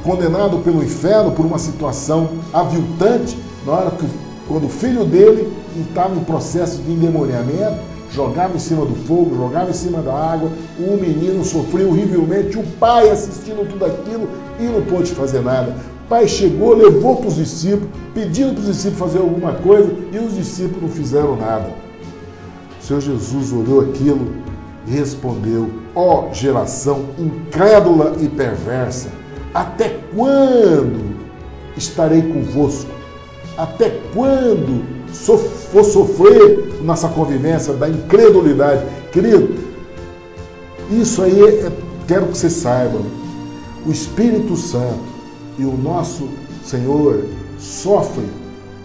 condenado pelo inferno por uma situação aviltante, na hora que, quando o filho dele estava em processo de endemoniamento, jogava em cima do fogo, jogava em cima da água, o menino sofreu horrivelmente, o pai assistindo tudo aquilo e não pôde fazer nada. O pai chegou, levou para os discípulos, pedindo para os discípulos fazer alguma coisa e os discípulos não fizeram nada. O Senhor Jesus olhou aquilo e respondeu: ó geração incrédula e perversa, até quando estarei convosco? Até quando vou sofrer nessa convivência da incredulidade? Querido, isso aí quero que você saiba, o Espírito Santo e o nosso Senhor sofrem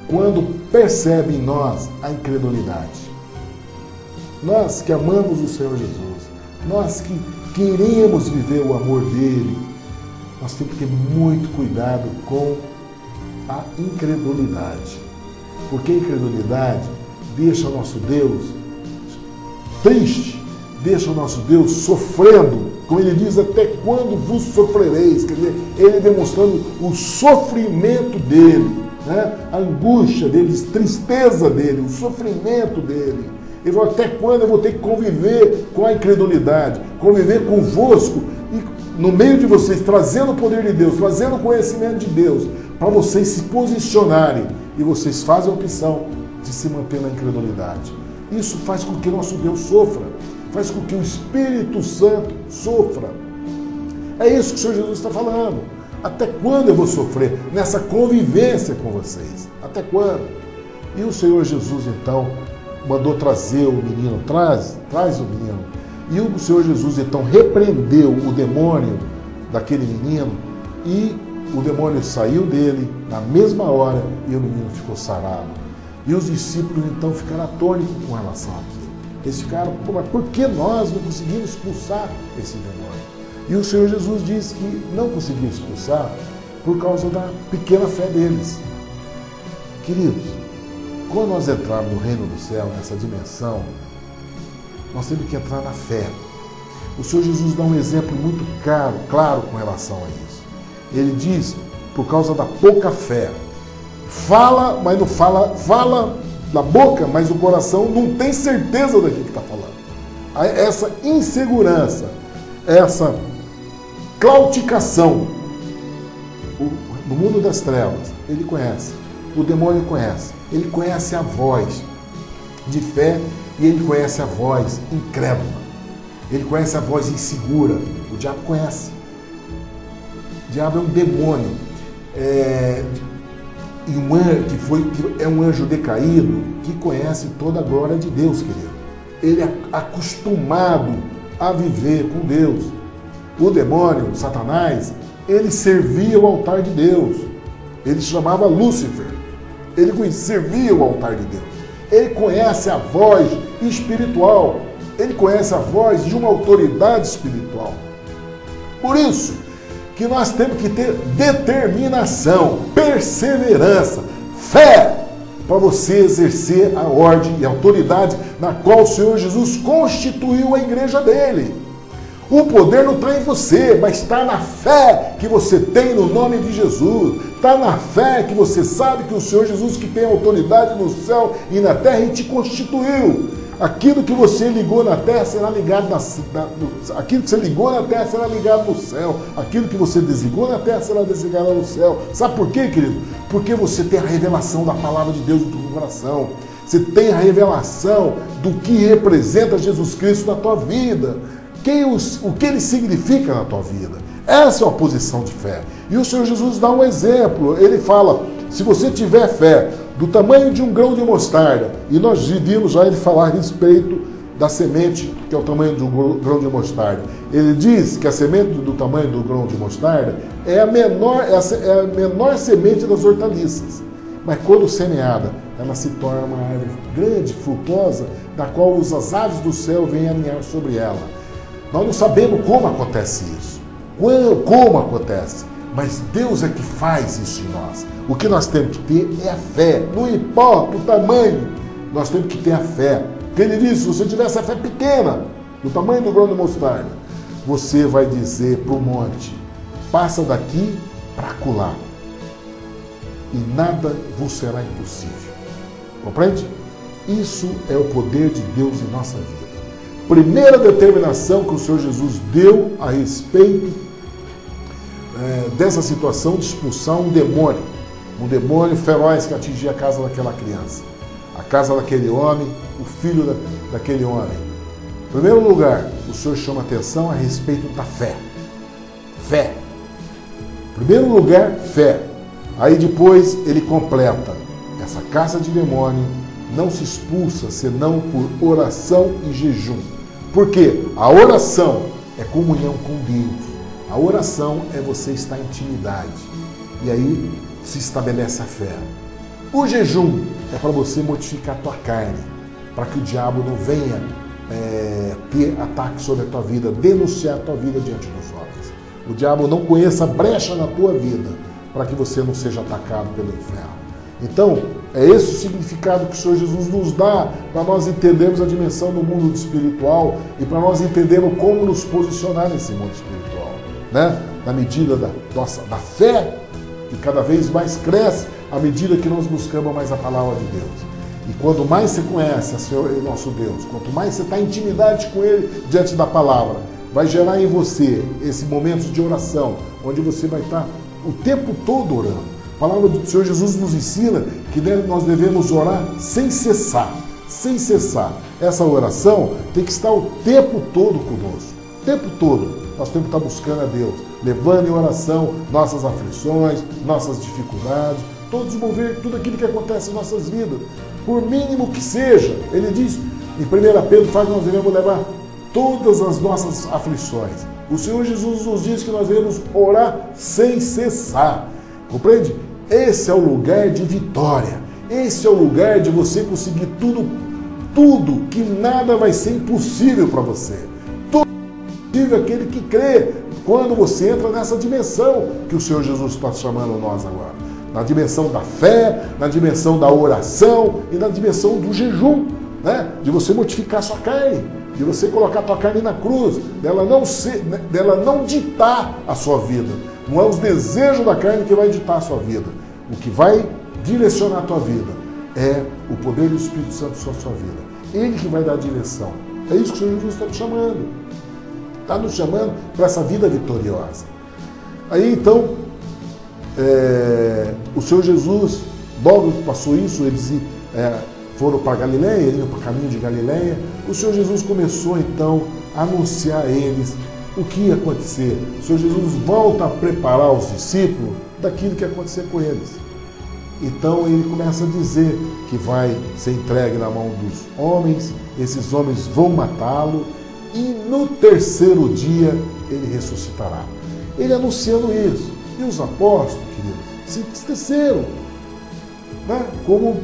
quando percebem em nós a incredulidade. Nós que amamos o Senhor Jesus, nós que queremos viver o amor dele, nós temos que ter muito cuidado com a incredulidade, porque a incredulidade deixa o nosso Deus triste, deixa o nosso Deus sofrendo, como ele diz: até quando vos sofrereis? Quer dizer, ele demonstrando o sofrimento dele, né? A angústia dele, a tristeza dele, o sofrimento dele. Ele falou: até quando eu vou ter que conviver com a incredulidade, conviver convosco e no meio de vocês, trazendo o poder de Deus, trazendo o conhecimento de Deus, para vocês se posicionarem, e vocês fazem a opção de se manter na incredulidade. Isso faz com que nosso Deus sofra, faz com que o Espírito Santo sofra. É isso que o Senhor Jesus está falando. Até quando eu vou sofrer nessa convivência com vocês? Até quando? E o Senhor Jesus, então, mandou trazer o menino, traz o menino. E o Senhor Jesus, então, repreendeu o demônio daquele menino e o demônio saiu dele na mesma hora e o menino ficou sarado. E os discípulos, então, ficaram atônitos com relação a aquilo. Eles ficaram: mas por que nós não conseguimos expulsar esse demônio? E o Senhor Jesus disse que não conseguia expulsar por causa da pequena fé deles. Queridos, quando nós entrarmos no reino do céu, nessa dimensão, nós temos que entrar na fé. O Senhor Jesus dá um exemplo muito claro com relação a isso. Ele diz por causa da pouca fé. Fala, mas não fala, fala da boca, mas o coração não tem certeza daquilo que está falando. Essa insegurança, essa claudicação, no mundo das trevas, ele conhece, o demônio conhece, ele conhece a voz de fé e ele conhece a voz incrédula, ele conhece a voz insegura, o diabo conhece. O diabo é um demônio, e que é um anjo decaído que conhece toda a glória de Deus, querido. Ele é acostumado a viver com Deus. O demônio, Satanás, ele servia o altar de Deus. Ele se chamava Lúcifer. Ele servia o altar de Deus. Ele conhece a voz espiritual. Ele conhece a voz de uma autoridade espiritual. Por isso que nós temos que ter determinação, perseverança, fé, para você exercer a ordem e a autoridade na qual o Senhor Jesus constituiu a igreja dele. O poder não está em você, mas está na fé que você tem no nome de Jesus. Está na fé que você sabe que o Senhor Jesus, que tem autoridade no céu e na terra, e te constituiu. Aquilo que você ligou na terra será ligado aquilo que você ligou na terra será ligado no céu. Aquilo que você desligou na terra será desligado no céu. Sabe por quê, querido? Porque você tem a revelação da palavra de Deus no teu coração. Você tem a revelação do que representa Jesus Cristo na tua vida. O que ele significa na tua vida. Essa é uma posição de fé. E o Senhor Jesus dá um exemplo. Ele fala, se você tiver fé do tamanho de um grão de mostarda, e nós vimos já ele falar a respeito da semente, que é o tamanho de um grão de mostarda. Ele diz que a semente do tamanho do grão de mostarda é a menor semente das hortaliças. Mas quando semeada, ela se torna uma árvore grande, frutosa, da qual as aves do céu vêm aninhar sobre ela. Nós não sabemos como acontece isso, como acontece, mas Deus é que faz isso em nós. O que nós temos que ter é a fé, não importa o tamanho, nós temos que ter a fé. Porque ele diz, se você tiver essa fé pequena, do tamanho do grão de mostarda, você vai dizer para o monte, passa daqui para acolá, e nada vos será impossível. Compreende? Isso é o poder de Deus em nossa vida. Primeira determinação que o Senhor Jesus deu a respeito dessa situação de expulsar um demônio feroz que atingia a casa daquela criança, a casa daquele homem, o filho daquele homem. Em primeiro lugar, o Senhor chama atenção a respeito da fé. Fé. Em primeiro lugar, fé. Aí depois ele completa, essa casa de demônio não se expulsa senão por oração e jejum. Porque a oração é comunhão com Deus. A oração é você estar em intimidade. E aí se estabelece a fé. O jejum é para você mortificar a tua carne, para que o diabo não venha ter ataque sobre a tua vida, denunciar a tua vida diante dos homens. O diabo não conheça brecha na tua vida, para que você não seja atacado pelo inferno. Então, é esse o significado que o Senhor Jesus nos dá para nós entendermos a dimensão do mundo espiritual e para nós entendermos como nos posicionar nesse mundo espiritual, né? Na medida da fé, que cada vez mais cresce, à medida que nós buscamos mais a palavra de Deus. E quanto mais você conhece o nosso Deus, quanto mais você está em intimidade com Ele diante da palavra, vai gerar em você esse momento de oração, onde você vai estar o tempo todo orando. A palavra do Senhor Jesus nos ensina que nós devemos orar sem cessar, sem cessar. Essa oração tem que estar o tempo todo conosco, o tempo todo. Nós temos que estar buscando a Deus, levando em oração nossas aflições, nossas dificuldades, todos mover tudo aquilo que acontece em nossas vidas, por mínimo que seja. Ele diz, em 1 Pedro, fala que nós devemos levar todas as nossas aflições. O Senhor Jesus nos diz que nós devemos orar sem cessar. Compreende? Esse é o lugar de vitória. Esse é o lugar de você conseguir tudo, que nada vai ser impossível para você. Tudo é possível aquele que crê, quando você entra nessa dimensão que o Senhor Jesus está chamando nós agora. Na dimensão da fé, na dimensão da oração e na dimensão do jejum, né? De você mortificar sua carne. de você colocar a tua carne na cruz, dela não ditar a sua vida. Não é os desejos da carne que vai ditar a sua vida. O que vai direcionar a tua vida é o poder do Espírito Santo sobre a sua vida. Ele que vai dar a direção. É isso que o Senhor Jesus está nos chamando. Está nos chamando para essa vida vitoriosa. Aí então, o Senhor Jesus, logo que passou isso, eles foram para Galileia, iam para o caminho de Galileia. O Senhor Jesus começou então a anunciar a eles o que ia acontecer. O Senhor Jesus volta a preparar os discípulos daquilo que ia acontecer com eles. Então ele começa a dizer que vai ser entregue na mão dos homens, esses homens vão matá-lo e no terceiro dia ele ressuscitará. Ele anunciando isso. E os apóstolos, queridos, se entristeceram. Né? Como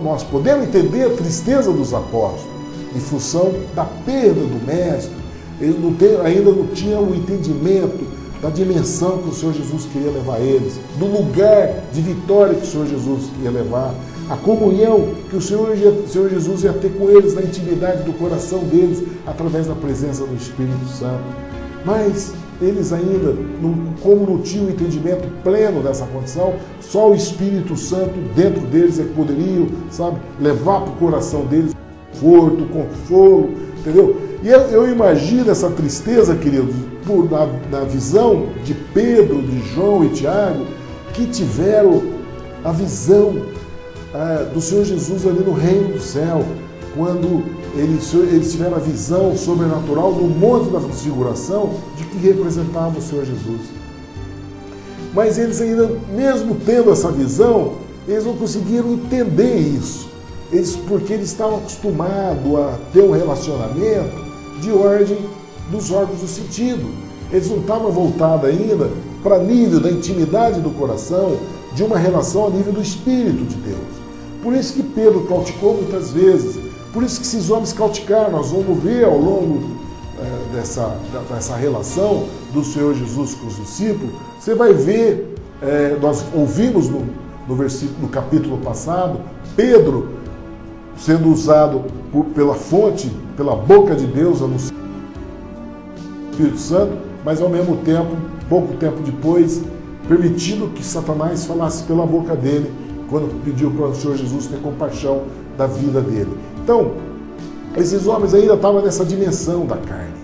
nós podemos entender a tristeza dos apóstolos em função da perda do mestre. Eles ainda não tinham o entendimento da dimensão que o Senhor Jesus queria levar eles, do lugar de vitória que o Senhor Jesus ia levar, a comunhão que o Senhor Jesus ia ter com eles na intimidade do coração deles, através da presença do Espírito Santo. Mas eles ainda, como não tinham o entendimento pleno dessa condição, só o Espírito Santo dentro deles é que poderiam, levar para o coração deles conforto, consolo, entendeu? E eu imagino essa tristeza, queridos, na visão de Pedro, de João e Tiago, que tiveram a visão do Senhor Jesus ali no reino do céu, quando eles tiveram a visão sobrenatural do monte da transfiguração de que representava o Senhor Jesus. Mas eles ainda, mesmo tendo essa visão, eles não conseguiram entender isso. Porque eles estavam acostumados a ter um relacionamento de ordem dos órgãos do sentido. Eles não estavam voltados ainda para nível da intimidade do coração, de uma relação a nível do Espírito de Deus. Por isso que Pedro cauticou muitas vezes, por isso que esses homens cauticaram. Nós vamos ver ao longo dessa relação do Senhor Jesus com os discípulos. Você vai ver, nós ouvimos no capítulo passado, Pedro sendo usado pela fonte, pela boca de Deus, anunciando o Espírito Santo, mas ao mesmo tempo, pouco tempo depois, permitindo que Satanás falasse pela boca dele, quando pediu para o Senhor Jesus ter compaixão da vida dele. Então, esses homens ainda estavam nessa dimensão da carne.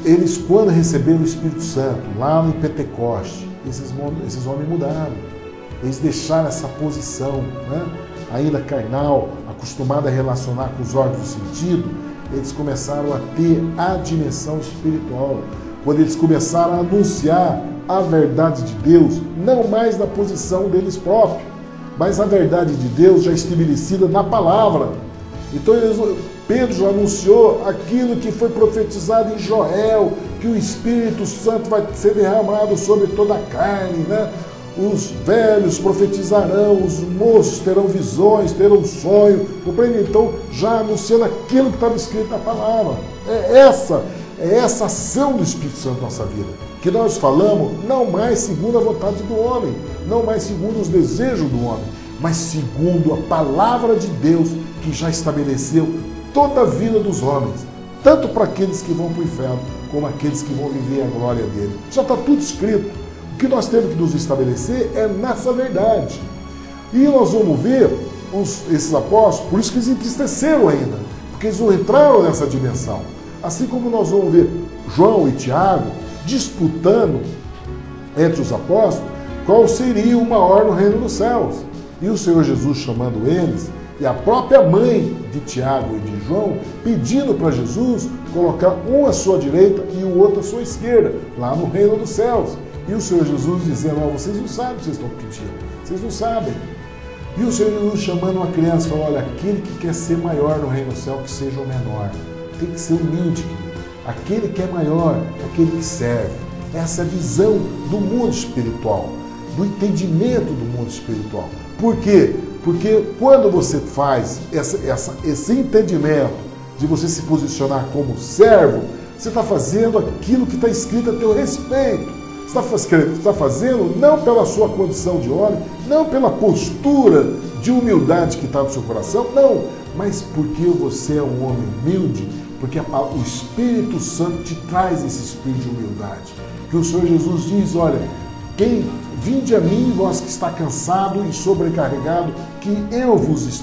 Eles, quando receberam o Espírito Santo, lá no Pentecoste, esses homens mudaram. Eles deixaram essa posição, né? Ainda carnal, acostumado a relacionar com os órgãos do sentido, eles começaram a ter a dimensão espiritual. Quando eles começaram a anunciar a verdade de Deus, não mais na posição deles próprios, mas a verdade de Deus já estabelecida na palavra. Então Pedro já anunciou aquilo que foi profetizado em Joel, que o Espírito Santo vai ser derramado sobre toda a carne, né? Os velhos profetizarão, os moços terão visões, terão sonho, compreende? Então, já anunciando aquilo que estava escrito na palavra. É essa ação do Espírito Santo na nossa vida, que nós falamos não mais segundo a vontade do homem, não mais segundo os desejos do homem, mas segundo a palavra de Deus, que já estabeleceu toda a vida dos homens, tanto para aqueles que vão para o inferno, como aqueles que vão viver a glória dele. Já está tudo escrito. O que nós temos que nos estabelecer é nessa verdade. E nós vamos ver esses apóstolos, por isso que eles entristeceram ainda, porque eles não entraram nessa dimensão. Assim como nós vamos ver João e Tiago disputando entre os apóstolos qual seria o maior no reino dos céus. E o Senhor Jesus chamando eles, e a própria mãe de Tiago e de João pedindo para Jesus colocar um à sua direita e o outro à sua esquerda, lá no reino dos céus. E o Senhor Jesus dizendo: vocês não sabem o que vocês estão pedindo, vocês não sabem. E o Senhor Jesus chamando uma criança e falando: olha, aquele que quer ser maior no reino do céu, que seja o menor. Tem que ser humilde, querido. Aquele que é maior, aquele que serve. Essa é a visão do mundo espiritual, do entendimento do mundo espiritual. Por quê? Porque quando você faz esse entendimento de você se posicionar como servo, você está fazendo aquilo que está escrito a teu respeito. está fazendo não pela sua condição de homem, não pela postura de humildade que está no seu coração, não, mas porque você é um homem humilde, porque o Espírito Santo te traz esse espírito de humildade. Que o Senhor Jesus diz, olha, vinde a mim, vós que está cansado e sobrecarregado, que eu vos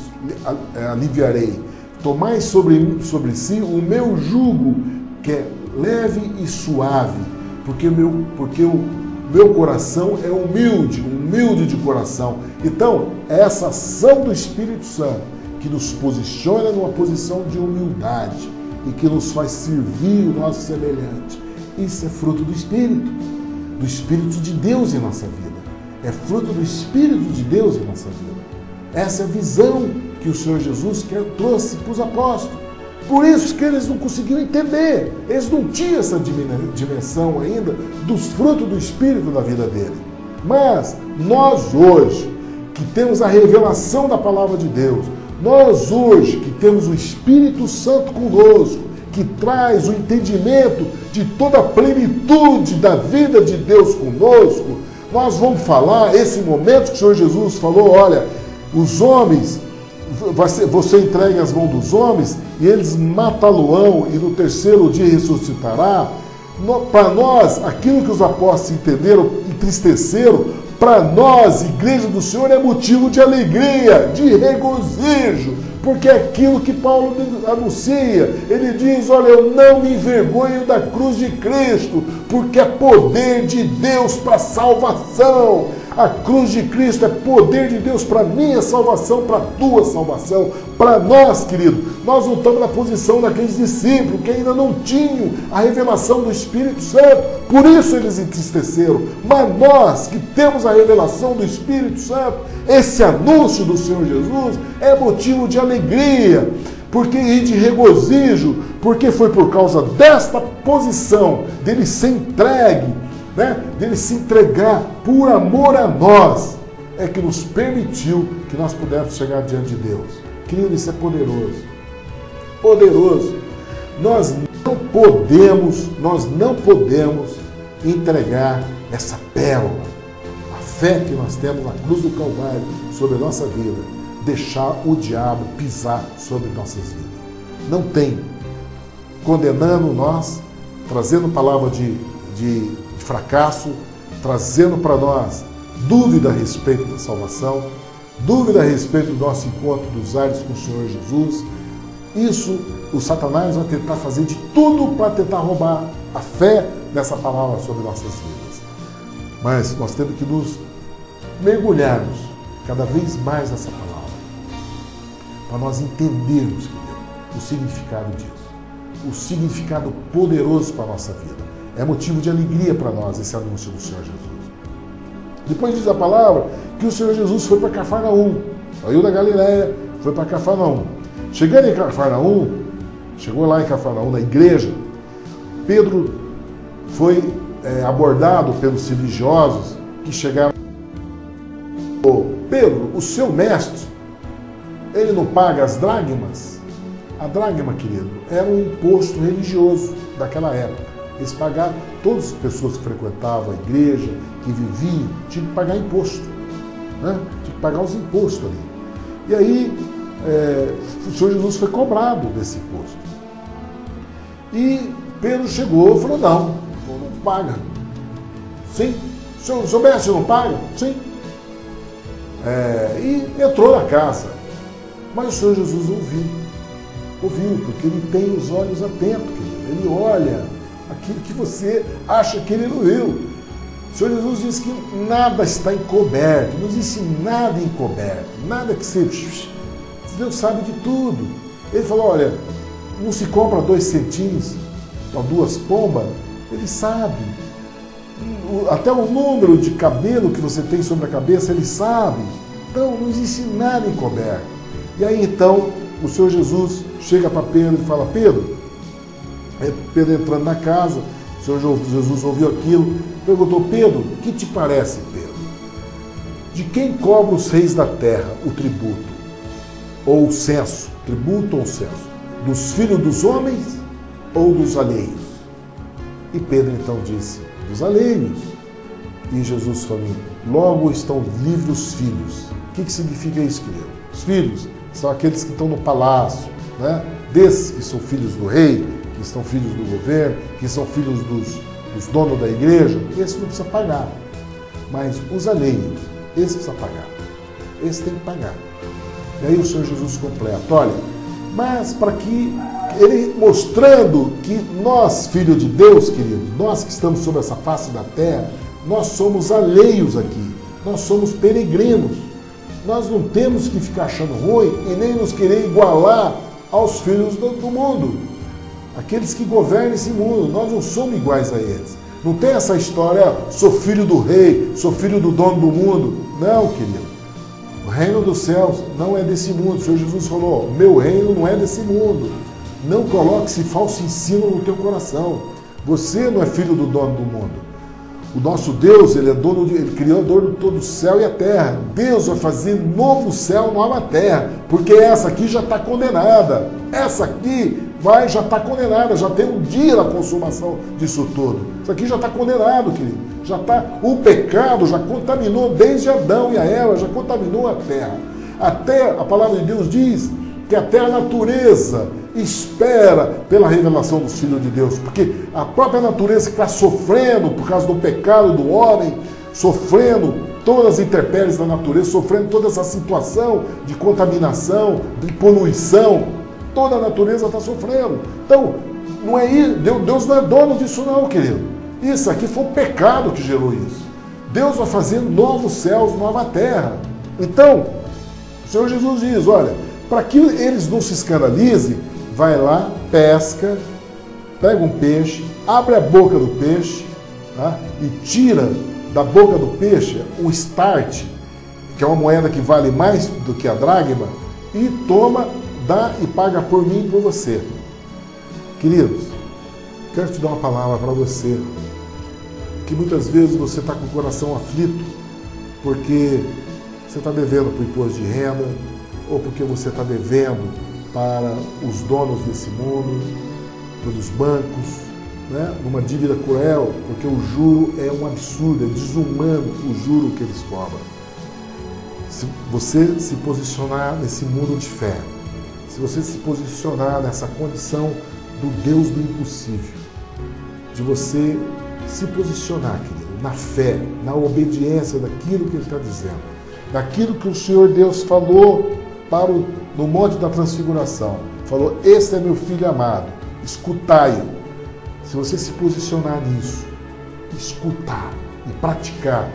aliviarei. Tomai sobre si o meu jugo, que é leve e suave, porque o meu coração é humilde de coração. Então, é essa ação do Espírito Santo que nos posiciona numa posição de humildade e que nos faz servir o nosso semelhante. Isso é fruto do Espírito de Deus em nossa vida. É fruto do Espírito de Deus em nossa vida. Essa é a visão que o Senhor Jesus trouxe para os apóstolos. Por isso que eles não conseguiram entender. Eles não tinham essa dimensão ainda dos frutos do Espírito na vida dele. Mas nós hoje, que temos a revelação da palavra de Deus, nós hoje que temos o Espírito Santo conosco, que traz o entendimento de toda a plenitude da vida de Deus conosco, nós vamos falar, esse momento que o Senhor Jesus falou, olha, os homens, você entregue as mãos dos homens e eles matá-lo-ão e no terceiro dia ressuscitará. Para nós, aquilo que os apóstolos entenderam, entristeceram, para nós, igreja do Senhor, é motivo de alegria, de regozijo, porque é aquilo que Paulo anuncia. Ele diz, olha, eu não me envergonho da cruz de Cristo, porque é poder de Deus para salvação. A cruz de Cristo é poder de Deus para minha salvação, para a tua salvação. Para nós, querido, nós não estamos na posição daqueles discípulos que ainda não tinham a revelação do Espírito Santo. Por isso eles entristeceram. Mas nós que temos a revelação do Espírito Santo, esse anúncio do Senhor Jesus é motivo de alegria e de regozijo, porque foi por causa desta posição dele ser entregue, dele se entregar por amor a nós, é que nos permitiu que nós pudéssemos chegar diante de Deus. Querido, isso é poderoso. Poderoso. Nós não podemos entregar essa pérola, a fé que nós temos na cruz do Calvário sobre a nossa vida, deixar o diabo pisar sobre nossas vidas. Não tem. Condenando nós, trazendo palavra de fracasso, trazendo para nós dúvida a respeito da salvação, dúvida a respeito do nosso encontro dos ares com o Senhor Jesus. Isso o Satanás vai tentar fazer de tudo para tentar roubar a fé dessa palavra sobre nossas vidas. Mas nós temos que nos mergulharmos cada vez mais nessa palavra, para nós entendermos, querido, o significado disso, o significado poderoso para a nossa vida. É motivo de alegria para nós esse anúncio do Senhor Jesus. Depois diz a palavra que o Senhor Jesus foi para Cafarnaum, saiu da Galileia, foi para Cafarnaum. Chegando em Cafarnaum, chegou lá em Cafarnaum, na igreja, Pedro foi abordado pelos religiosos que chegaram. Pedro, o seu mestre, ele não paga as dracmas? A dracma, querido, era um imposto religioso daquela época. Eles pagavam, todas as pessoas que frequentavam a igreja, que viviam, tinham que pagar imposto. Tinha que pagar os impostos ali. E aí, o Senhor Jesus foi cobrado desse imposto. E Pedro chegou e falou, não paga. Sim. O seu mestre não paga? Sim. E entrou na casa. Mas o Senhor Jesus ouviu, porque ele tem os olhos atentos, querido. Ele olha aquilo que você acha que ele não viu. O Senhor Jesus diz que nada está encoberto, não existe nada encoberto, nada que seja. Deus sabe de tudo. Ele falou, olha, não se compra 2 centins para 2 pombas, ele sabe. Até o número de cabelo que você tem sobre a cabeça, ele sabe. Então, não existe nada encoberto. E aí, então, o Senhor Jesus chega para Pedro e fala, Pedro entrando na casa, o Senhor Jesus ouviu aquilo, perguntou, Pedro, o que te parece, Pedro? De quem cobram os reis da terra o tributo? Ou o censo? Tributo ou censo? Dos filhos dos homens ou dos alheios? E Pedro então disse, dos alheios. E Jesus falou, logo estão livres os filhos. O que significa isso, querido? Os filhos são aqueles que estão no palácio, né? Desses que são filhos do rei, que são filhos do governo, que são filhos dos donos da igreja, esse não precisa pagar. Mas os alheios, esse precisa pagar. Esse tem que pagar. E aí o Senhor Jesus completa, olha, mas para que ele mostrando que nós, filhos de Deus, querido, nós que estamos sobre essa face da terra, nós somos alheios aqui, nós somos peregrinos. Nós não temos que ficar achando ruim e nem nos querer igualar aos filhos do mundo. Aqueles que governam esse mundo, nós não somos iguais a eles. Não tem essa história, sou filho do rei, sou filho do dono do mundo. Não, querido. O reino dos céus não é desse mundo. O Senhor Jesus falou, meu reino não é desse mundo. Não coloque esse falso ensino no teu coração. Você não é filho do dono do mundo. O nosso Deus, ele é ele criador de todo o céu e a terra. Deus vai fazer novo céu, nova terra, porque essa aqui já está condenada. Essa aqui já está condenada, já tem um dia da consumação disso tudo. Isso aqui já está condenado, querido. O pecado já contaminou desde Adão e a Eva, já contaminou a terra. Até a palavra de Deus diz que até a natureza espera pela revelação dos filhos de Deus, porque a própria natureza que está sofrendo por causa do pecado do homem, sofrendo todas as intempéries da natureza, sofrendo toda essa situação de contaminação, de poluição, toda a natureza está sofrendo. Então, não é isso, Deus não é dono disso não, querido. Isso aqui foi o pecado que gerou isso. Deus vai fazer novos céus, nova terra. Então, o Senhor Jesus diz, olha, para que eles não se escandalizem, vai lá, pesca, pega um peixe, abre a boca do peixe, tá? E tira da boca do peixe o start, que é uma moeda que vale mais do que a dracma, e toma, dá e paga por mim e por você. Queridos, quero te dar uma palavra para você, que muitas vezes você está com o coração aflito, porque você está devendo para o imposto de renda, ou porque você está devendo para os donos desse mundo, pelos bancos, né? Numa dívida cruel, porque o juro é um absurdo, é desumano o juro que eles cobram. Se você se posicionar nesse mundo de fé, se você se posicionar nessa condição do Deus do impossível, de você se posicionar, querido, na fé, na obediência daquilo que Ele está dizendo, daquilo que o Senhor Deus falou no Monte da Transfiguração. Falou, este é meu filho amado, escutai-o. Se você se posicionar nisso, escutar e praticar,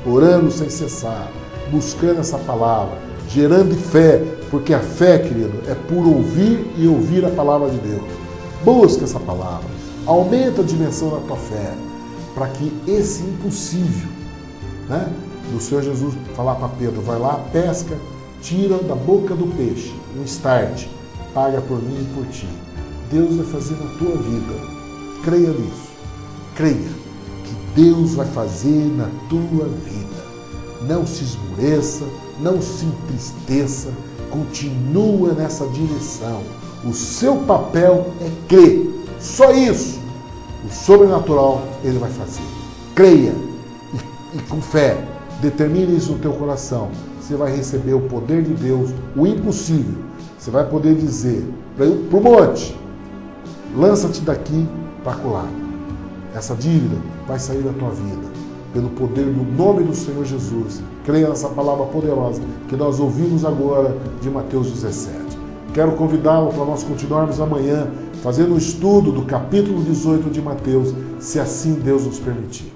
orando sem cessar, buscando essa palavra, gerando fé, porque a fé, querido, é por ouvir e ouvir a palavra de Deus. Busca essa palavra, aumenta a dimensão da tua fé, para que esse impossível, né, do Senhor Jesus falar para Pedro, vai lá, pesca, tira da boca do peixe um start, paga por mim e por ti. Deus vai fazer na tua vida. Creia nisso. Creia que Deus vai fazer na tua vida. Não se esmoreça, não se entristeça, continua nessa direção. O seu papel é crer. Só isso. O sobrenatural Ele vai fazer. Creia e com fé, determine isso no teu coração. Você vai receber o poder de Deus, o impossível. Você vai poder dizer para o monte, lança-te daqui para colar. Essa dívida vai sair da tua vida, pelo poder do nome do Senhor Jesus. Creia nessa palavra poderosa que nós ouvimos agora de Mateus 17. Quero convidá-lo para nós continuarmos amanhã fazendo o estudo do capítulo 18 de Mateus, se assim Deus nos permitir.